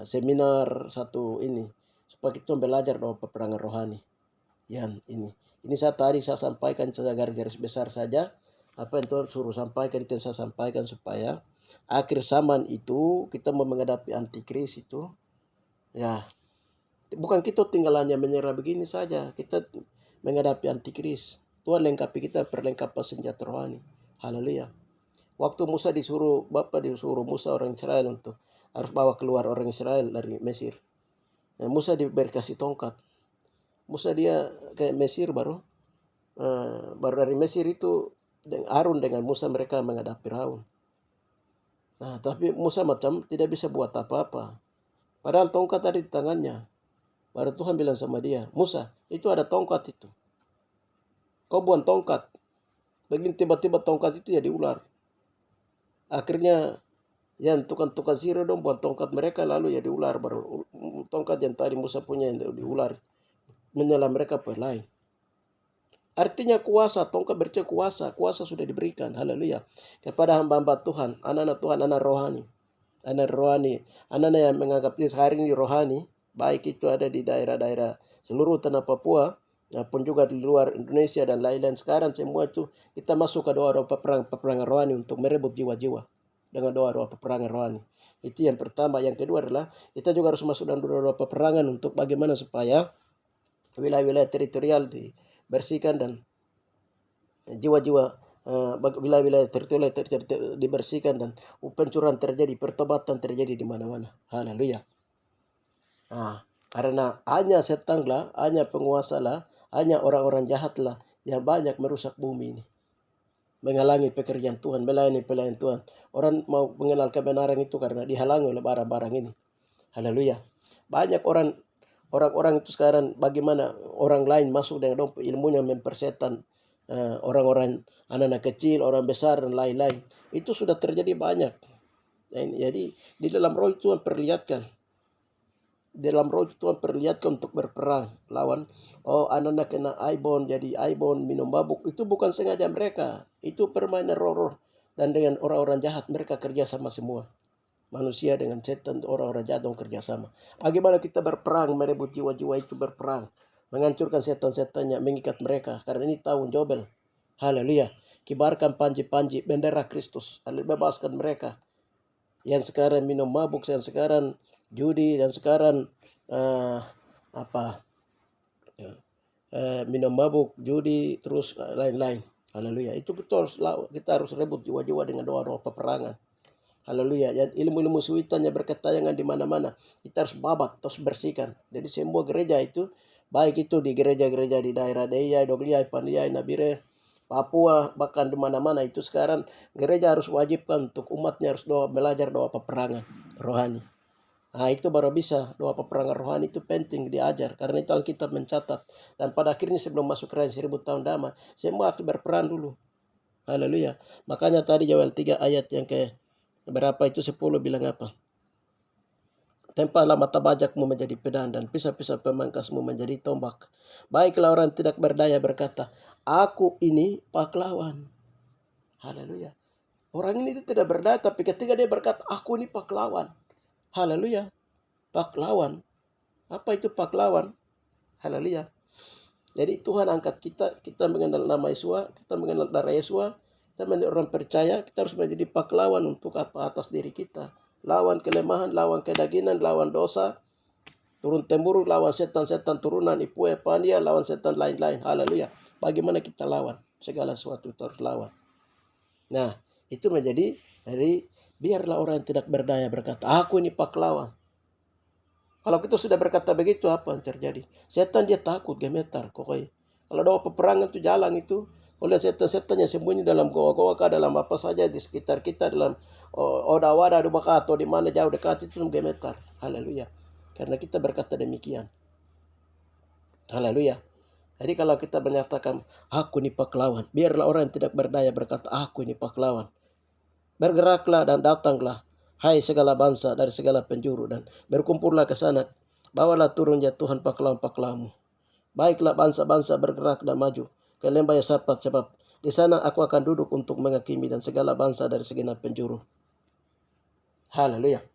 seminar satu ini supaya kita belajar doa peperangan rohani. Yan ini saya sampaikan saja garis besar saja apa yang Tuhan suruh sampaikan itu yang saya sampaikan supaya akhir zaman itu kita mau menghadapi antikris itu ya bukan kita tinggal hanya menyerah begini saja, kita menghadapi antikris. Tuhan lengkapi kita perlengkapan senjata rohani. Haleluya. Waktu Musa disuruh Musa orang Israel untuk harus bawa keluar orang Israel dari Mesir. Musa diberi kasih tongkat. Musa dia ke Mesir baru dari Mesir itu Harun dengan Musa mereka menghadapi Firaun. Nah, tapi Musa macam tidak bisa buat apa-apa. Padahal tongkat ada di tangannya. Baru Tuhan bilang sama dia, Musa, itu ada tongkat itu. Kau buang tongkat. Begini tiba-tiba tongkat itu jadi ular. Akhirnya yang tukang-tukang sihir dong buang tongkat mereka lalu jadi ular. Baru tongkat yang tadi Musa punya yang di ular menyala mereka lain. Artinya kuasa, tongkat berarti kuasa sudah diberikan, haleluya, kepada hamba-hamba Tuhan, anak-anak Tuhan, anak rohani, anak-anak yang menganggap ini hari ini rohani, baik itu ada di daerah-daerah seluruh tanah Papua, pun juga di luar Indonesia dan lain-lain. Sekarang semua itu kita masuk ke doa peperangan rohani untuk merebut jiwa-jiwa dengan doa peperangan rohani. Itu yang pertama. Yang kedua adalah kita juga harus masuk dalam doa peperangan untuk bagaimana supaya wilayah-wilayah teritorial dibersihkan dan jiwa-jiwa wilayah-wilayah teritorial dibersihkan dan pencurian terjadi, pertobatan terjadi di mana-mana. Haleluya. Karena hanya setan lah, hanya penguasa lah, hanya orang-orang jahat lah yang banyak merusak bumi ini, menghalangi pekerjaan Tuhan, melayani pelayan Tuhan. Orang mau mengenal kebenaran itu karena dihalangi oleh barang-barang ini. Haleluya. Banyak orang-orang itu sekarang bagaimana orang lain masuk dengan ilmunya mempersetan orang-orang anak-anak kecil, orang besar dan lain-lain. Itu sudah terjadi banyak. Jadi di dalam roh itu memperlihatkan. Dalam roh itu Tuhan perlihatkan untuk berperang lawan anak-anak kena aibon, jadi aibon, minum mabuk. Itu bukan sengaja mereka, itu permainan roh-roh. Dan dengan orang-orang jahat mereka kerjasama semua. Manusia dengan setan, orang-orang jahat kerjasama. Bagaimana kita berperang, merebut jiwa-jiwa itu berperang, menghancurkan setan-setannya, mengikat mereka. Karena ini tahun Jobel. Haleluya. Kibarkan panji-panji bendera Kristus, bebaskan mereka yang sekarang minum mabuk, yang sekarang judi, dan sekarang minum mabuk, judi, terus lain-lain. Haleluya. Itu betul, kita harus rebut jiwa-jiwa dengan doa-doa peperangan. Haleluya. Dan ilmu-ilmu suitannya berketayangan di mana-mana. Kita harus babat, terus bersihkan. Jadi semua gereja itu, baik itu di gereja-gereja di daerah Deya, Dogliai, Pandiai, Nabire, Papua, bahkan di mana-mana itu sekarang gereja harus wajibkan untuk umatnya harus belajar doa peperangan rohani. Itu baru bisa. Doa peperangan rohani itu penting diajar. Karena itu Alkitab mencatat. Dan pada akhirnya sebelum masuk kerajaan 1000 tahun damai, semua harus berperan dulu. Haleluya. Makanya tadi Yoel 3 ayat yang ke berapa itu 10 bilang apa? Tempalah mata bajakmu menjadi pedang dan pisau-pisau pemangkasmu menjadi tombak. Baiklah orang tidak berdaya berkata, aku ini pahlawan. Haleluya. Orang ini tidak berdaya, tapi ketika dia berkata, aku ini pahlawan. Haleluya. Pahlawan. Apa itu pahlawan? Haleluya. Jadi Tuhan angkat kita mengenal nama Yesus, kita mengenal darah Yesus, kita menjadi orang percaya, kita harus menjadi pahlawan untuk apa atas diri kita. Lawan kelemahan, lawan kedagingan, lawan dosa, turun temurun, lawan setan-setan turunan, ipue, pania, lawan setan lain-lain. Haleluya. Bagaimana kita lawan? Segala sesuatu kita harus lawan. Nah, itu menjadi dari biarlah orang yang tidak berdaya berkata, aku ini pahlawan. Kalau kita sudah berkata begitu, apa yang terjadi? Setan dia takut, gemetar. Pokoknya. Kalau ada peperangan itu jalan itu, oleh setan-setan yang sembunyi dalam goa-goa, dalam apa saja di sekitar kita, dalam oda-wada, atau di mana jauh dekat itu gemetar. Haleluya. Karena kita berkata demikian. Haleluya. Jadi kalau kita menyatakan, aku ini pahlawan, biarlah orang yang tidak berdaya berkata, aku ini pahlawan. Bergeraklah dan datanglah, hai segala bangsa dari segala penjuru, dan berkumpullah ke sana. Bawalah turun ya Tuhan pahlawan-pahlawanmu. Baiklah bangsa-bangsa bergerak dan maju ke lembah Yosafat, sebab di sana aku akan duduk untuk menghakimi dan segala bangsa dari segenap penjuru. Haleluya.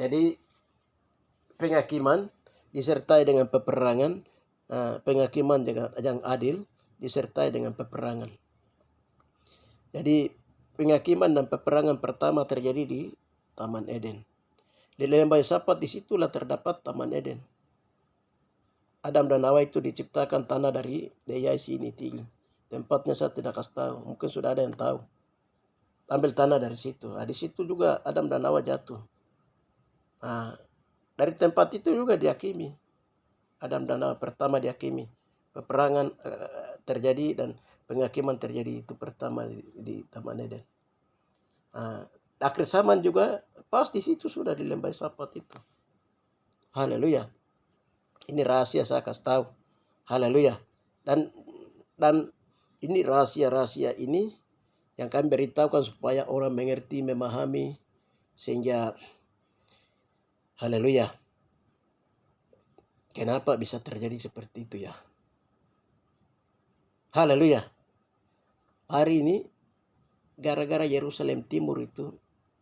Jadi penghakiman disertai dengan peperangan, penghakiman yang adil disertai dengan peperangan. Jadi penghakiman dan peperangan pertama terjadi di Taman Eden. Di lembah Yosafat disitulah terdapat Taman Eden. Adam dan Hawa itu diciptakan tanah dari sini tinggi. Tempatnya saya tidak kasih tahu. Mungkin sudah ada yang tahu. Ambil tanah dari situ. Di situ juga Adam dan Hawa jatuh. Dari tempat itu juga dihakimi. Adam dan Hawa pertama dihakimi. Peperangan terjadi dan penghakiman terjadi itu pertama di Taman Eden. Akhir zaman juga pas di situ sudah di lembah Yosafat itu. Haleluya. Ini rahasia saya kasih tahu. Haleluya. Dan ini rahasia-rahasia ini yang kami beritahukan supaya orang mengerti, memahami, sehingga haleluya. Kenapa bisa terjadi seperti itu ya? Haleluya. Hari ini gara-gara Yerusalem Timur itu,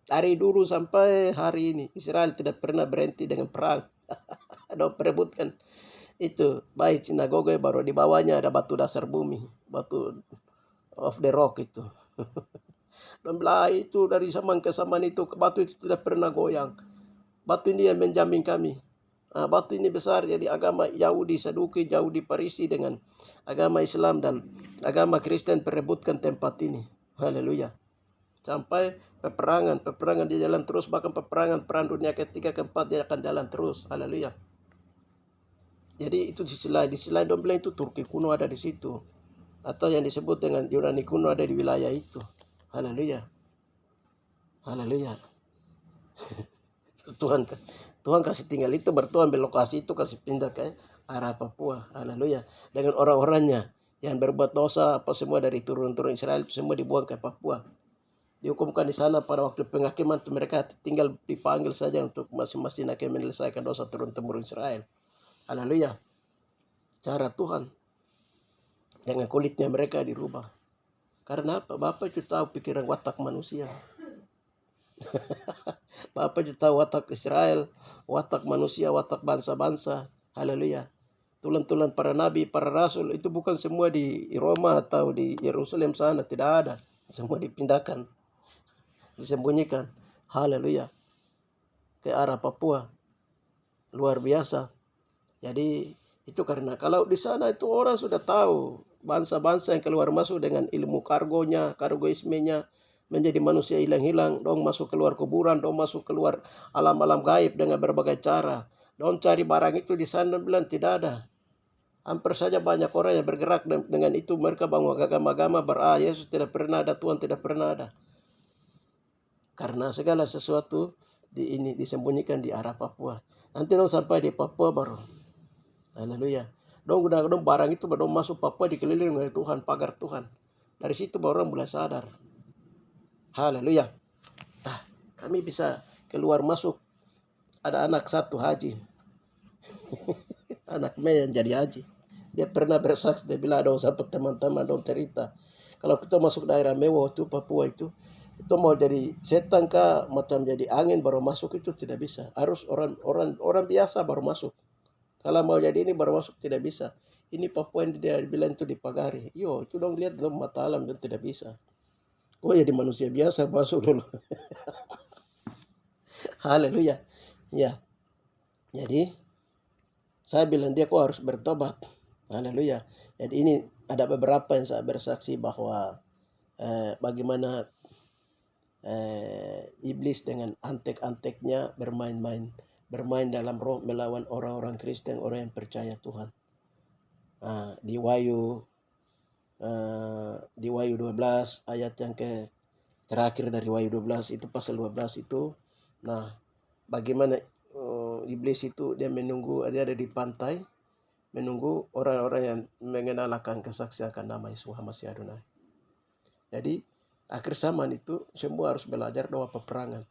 dari dulu sampai hari ini Israel tidak pernah berhenti dengan perang. Ada perebutkan itu baik sinagoga, baru di bawahnya ada batu dasar bumi, batu of the rock itu. Dan belah itu dari zaman ke zaman itu batu itu tidak pernah goyang. Batu ini yang menjamin kami. Batu ini besar, jadi agama Yahudi, Saduki, Yahudi, Parisi dengan agama Islam dan agama Kristen perebutkan tempat ini. Haleluya. Sampai peperangan dia jalan terus, bahkan peperangan perang dunia ketiga, keempat dia akan jalan terus. Haleluya. Jadi itu di selain dong bilang itu Turki kuno ada di situ, atau yang disebut dengan Yunani kuno ada di wilayah itu. Haleluya. Haleluya. Tuhan kasih tinggal itu, bertuan belokasi itu, kasih pindah ke arah Papua. Haleluya. Dengan orang-orangnya yang berbuat dosa apa semua dari turun-turun Israel semua dibuang ke Papua. Dihukumkan di sana pada waktu penghakiman itu, mereka tinggal dipanggil saja untuk masing-masing akan menyelesaikan dosa turun-temurun Israel. Haleluya. Cara Tuhan dengan kulitnya mereka dirubah. Karena apa? Bapak itu tahu pikiran watak manusia. Bapak itu tahu watak Israel, watak manusia, watak bangsa-bangsa. Haleluya. Tulan-tulan para nabi, para rasul itu bukan semua di Roma atau di Yerusalem sana, tidak ada. Semua dipindahkan, disembunyikan. Haleluya. Ke arah Papua. Luar biasa. Jadi itu karena kalau di sana itu orang sudah tahu bangsa-bangsa yang keluar masuk dengan ilmu kargoismenya, menjadi manusia hilang-hilang, dong masuk keluar kuburan, dong masuk keluar alam-alam gaib dengan berbagai cara. Dong cari barang itu di sana, bilang tidak ada. Hampir saja banyak orang yang bergerak dengan itu, mereka bangun agama-agama Yesus tidak pernah ada, Tuhan tidak pernah ada. Karena segala sesuatu ini disembunyikan di arah Papua. Nanti dong sampai di Papua baru. Haleluya. Dong barang itu dong masuk Papua dikelilingi oleh Tuhan, pagar Tuhan. Dari situ baru orang mulai sadar. Haleluya. Kami bisa keluar masuk. Ada anak satu haji. Anak yang jadi haji. Dia pernah bersaksi, dia bilang ada sampai teman-teman dong cerita. Kalau kita masuk daerah mewah itu Papua itu mau jadi setan kah, macam jadi angin baru masuk itu tidak bisa. Harus orang biasa baru masuk. Kalau mau jadi ini baru masuk tidak bisa. Ini Papua yang dia bilang itu dipagari. Itu dong lihat dong mata alam itu tidak bisa. Jadi manusia biasa masuk dulu. Haleluya. Ya. Jadi saya bilang dia kok harus bertobat. Haleluya. Jadi ini ada beberapa yang saya bersaksi bahwa bagaimana iblis dengan antek-anteknya bermain dalam roh melawan orang-orang Kristen, orang yang percaya Tuhan. Di Wahyu 12 ayat yang terakhir dari Wahyu 12 itu pasal 12 itu. Nah, bagaimana iblis itu dia ada di pantai menunggu orang-orang yang mengenalkan kesaksian akan nama Yesus Masih Adonai. Jadi akhir zaman itu semua harus belajar doa peperangan.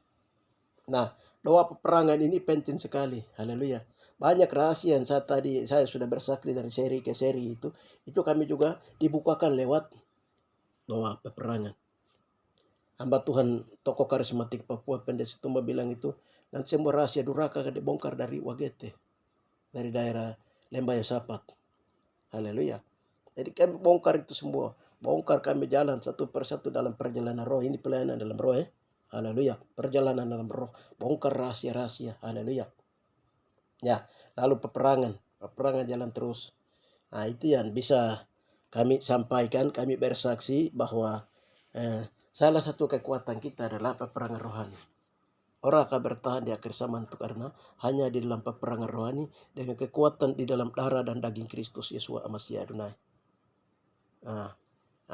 Nah, doa peperangan ini penting sekali. Haleluya. Banyak rahasia yang saya sudah bersaksi dari seri ke seri itu kami juga dibukakan lewat doa peperangan. Hamba Tuhan tokoh karismatik Papua Pendes Tumba bilang itu, nanti semua rahasia durhaka akan dibongkar dari Wagete, dari daerah Lembah Yosapat. Haleluya. Jadi kami bongkar itu semua. Bongkar kami jalan satu persatu dalam perjalanan roh. Ini pelayanan dalam roh ya. Haleluya. Perjalanan dalam roh. Bongkar rahasia-rahasia. Haleluya. Ya, lalu peperangan. Peperangan jalan terus. Nah, itu yang bisa kami sampaikan. Kami bersaksi bahwa salah satu kekuatan kita adalah peperangan rohani. Orang akan bertahan di akhir zaman itu karena hanya di dalam peperangan rohani dengan kekuatan di dalam darah dan daging Kristus Yesus Masih Adonai. Nah,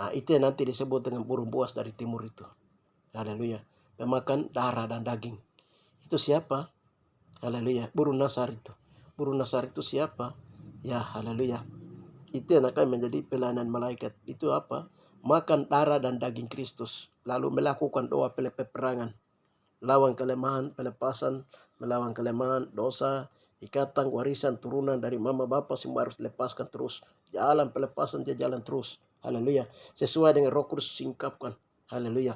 itu yang nanti disebut dengan burung buas dari timur itu. Haleluya. Memakan darah dan daging. Itu siapa? Haleluya. Burung Nasar itu. Burung Nasar itu siapa? Ya, haleluya. Itu yang akan menjadi pelayanan malaikat. Itu apa? Makan darah dan daging Kristus. Lalu melakukan doa peperangan. Lawan kelemahan, pelepasan, melawan kelemahan, dosa, ikatan, warisan, turunan dari mama bapa semua harus lepaskan terus. Jalan pelepasan dia jalan terus. Haleluya. Sesuai dengan Roh Kudus singkapkan. Haleluya.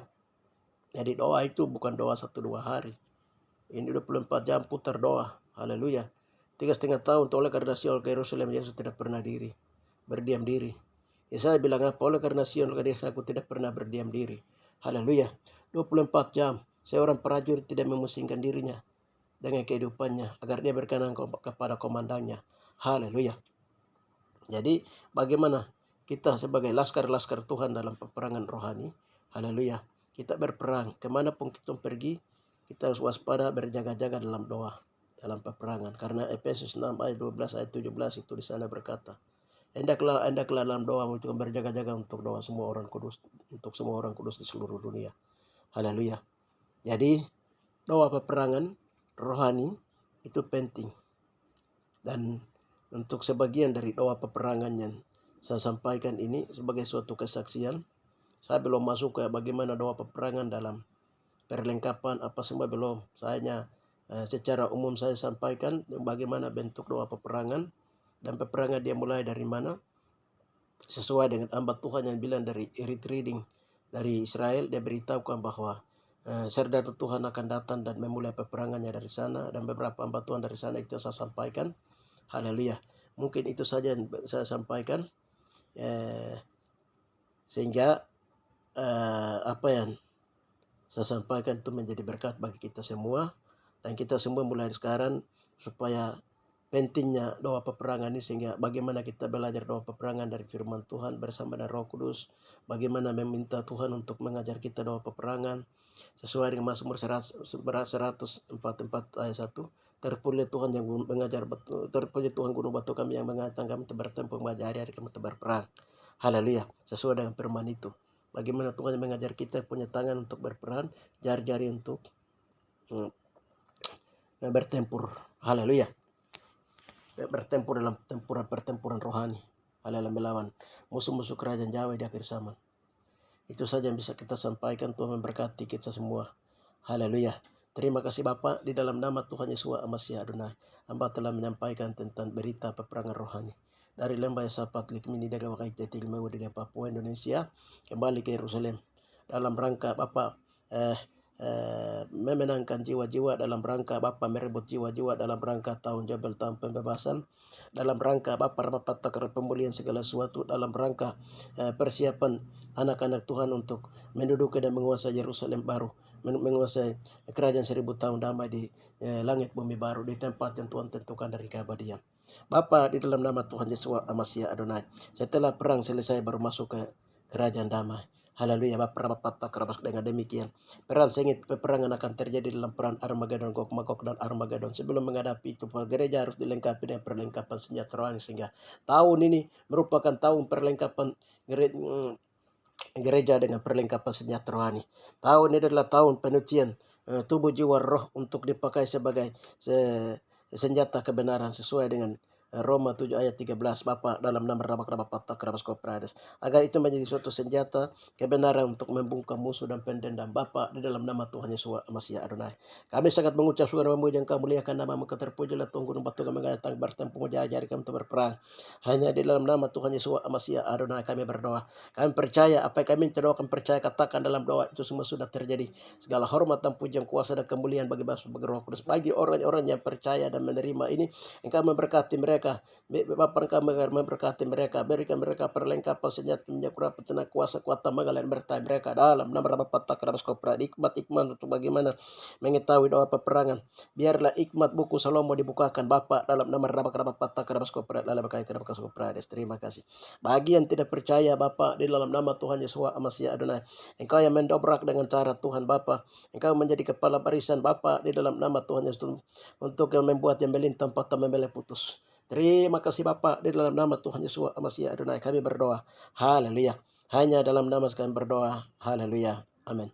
Jadi doa itu bukan doa 1-2 hari. Ini 24 jam putar doa. Haleluya. 3,5 tahun oleh karena Sion ke Yerusalem Yesus tidak pernah berdiam diri. Yesaya bilang apa? Oleh karena Sion ke aku tidak pernah berdiam diri. Haleluya. 24 jam. Seorang prajurit tidak memusingkan dirinya dengan kehidupannya agar dia berkenan kepada komandannya. Haleluya. Jadi bagaimana kita sebagai laskar-laskar Tuhan dalam peperangan rohani. Haleluya. Kita berperang. Kemanapun kita pergi, kita harus waspada, berjaga-jaga dalam doa, dalam peperangan. Karena Efesus 6 ayat 12 ayat 17 itu di sana berkata, Hendaklah dalam doa untuk berjaga-jaga untuk doa semua orang kudus, untuk semua orang kudus di seluruh dunia. Haleluya. Jadi doa peperangan rohani itu penting. Dan untuk sebagian dari doa peperangan yang saya sampaikan ini sebagai suatu kesaksian, saya belum masuk ke bagaimana doa peperangan dalam perlengkapan apa semua belum. Saya secara umum saya sampaikan bagaimana bentuk doa peperangan dan peperangan dia mulai dari mana. Sesuai dengan hamba Tuhan yang bilang dari Erit Reading dari Israel, dia beritahukan bahwa serdadu Tuhan akan datang dan memulai peperangannya dari sana, dan beberapa hamba Tuhan dari sana itu saya sampaikan. Haleluya. Mungkin itu saja yang saya sampaikan, sehingga apa yang saya sampaikan itu menjadi berkat bagi kita semua, dan kita semua mulai sekarang supaya pentingnya doa peperangan ini, sehingga bagaimana kita belajar doa peperangan dari firman Tuhan bersama dengan Roh Kudus, bagaimana meminta Tuhan untuk mengajar kita doa peperangan sesuai dengan Mazmur 144 ayat 1. Terpuji Tuhan yang mengajar betul, terpuji Tuhan gunung batu kami yang mengatakan kami bertempur hari-hari kami berperang. Haleluya. Sesuai dengan firman itu. Bagaimana Tuhan mengajar kita punya tangan untuk berperang, jari-jari untuk bertempur. Haleluya. Bertempur dalam pertempuran rohani. Haleluya, melawan musuh-musuh kerajaan Jawa di akhir zaman. Itu saja yang bisa kita sampaikan. Tuhan memberkati kita semua. Haleluya. Terima kasih Bapa, di dalam nama Tuhan Yesus Masih Adonai, hamba telah menyampaikan tentang berita peperangan rohani dari Lembah Yosapat, Likmini, dari Wakaite, Tilmewu, di Papua, Indonesia, kembali ke Yerusalem dalam rangka Bapa memenangkan jiwa-jiwa, dalam rangka Bapa merebut jiwa-jiwa, dalam rangka tahun Jabal, tahun pembebasan, dalam rangka Bapa takar pemulihan segala sesuatu, dalam rangka persiapan anak-anak Tuhan untuk menduduki dan menguasai Yerusalem baru, menguasai kerajaan 1000 tahun damai di langit bumi baru, di tempat yang Tuhan tentukan dari keabadian. Bapa, di dalam nama Tuhan Yesus Masih Adonai, setelah perang selesai baru masuk ke kerajaan damai. Haleluya. Bapak dengan demikian perang sengit peperangan akan terjadi dalam perang Armageddon, Gog Magog dan Armageddon. Sebelum menghadapi itu, gereja harus dilengkapi dengan perlengkapan senjata rohani, sehingga tahun ini merupakan tahun perlengkapan gereja dengan perlengkapan senjata rohani. Tahun ini adalah tahun penyucian tubuh jiwa roh untuk dipakai sebagai senjata kebenaran sesuai dengan Roma 7 ayat 13. Bapa dalam nama Bapa Patak Rabas Koprades, agar itu menjadi suatu senjata kebenaran untuk membungkam musuh dan pendendam. Bapa di dalam nama Tuhan Yesus Masih Adonai, kami sangat mengucap syukur dan memuji Engkau, muliakan nama Engkau, terpujilah Tuhan gunung batu kami mengatang bertempur menjajari kami untuk berperang. Hanya di dalam nama Tuhan Yesus Masih Adonai kami berdoa. Kami percaya apa yang kami minta, doakan, percaya, katakan dalam doa itu semua sudah terjadi. Segala hormat dan pujian, kuasa dan kemuliaan bagi Bapa bagi Roh Kudus, bagi orang-orang yang percaya dan menerima ini. Engkau memberkati mereka. Bapa, Engkau memberkati mereka, berikan mereka perlengkapan senjata minyak kurang tenaga kuasa kuatan mengalir bertai mereka dalam nama Bapa Patak Kopra. Hikmat untuk bagaimana mengetahui doa peperangan. Biarlah hikmat buku Salomo dibukakan Bapa dalam nama Bapa Patak Kopra. Lalu berkait Kopra. Terima kasih. Bagi yang tidak percaya Bapa, di dalam nama Tuhan Yesus Masih Adonai, Engkau yang mendobrak dengan cara Tuhan Bapa, Engkau menjadi kepala barisan Bapa di dalam nama Tuhan Yesus, untuk yang membuat yang melintang patah membelai putus. Terima kasih Bapa, di dalam nama Tuhan Yesus Masih Adonai kami berdoa. Haleluya. Hanya dalam nama kami berdoa. Haleluya. Amin.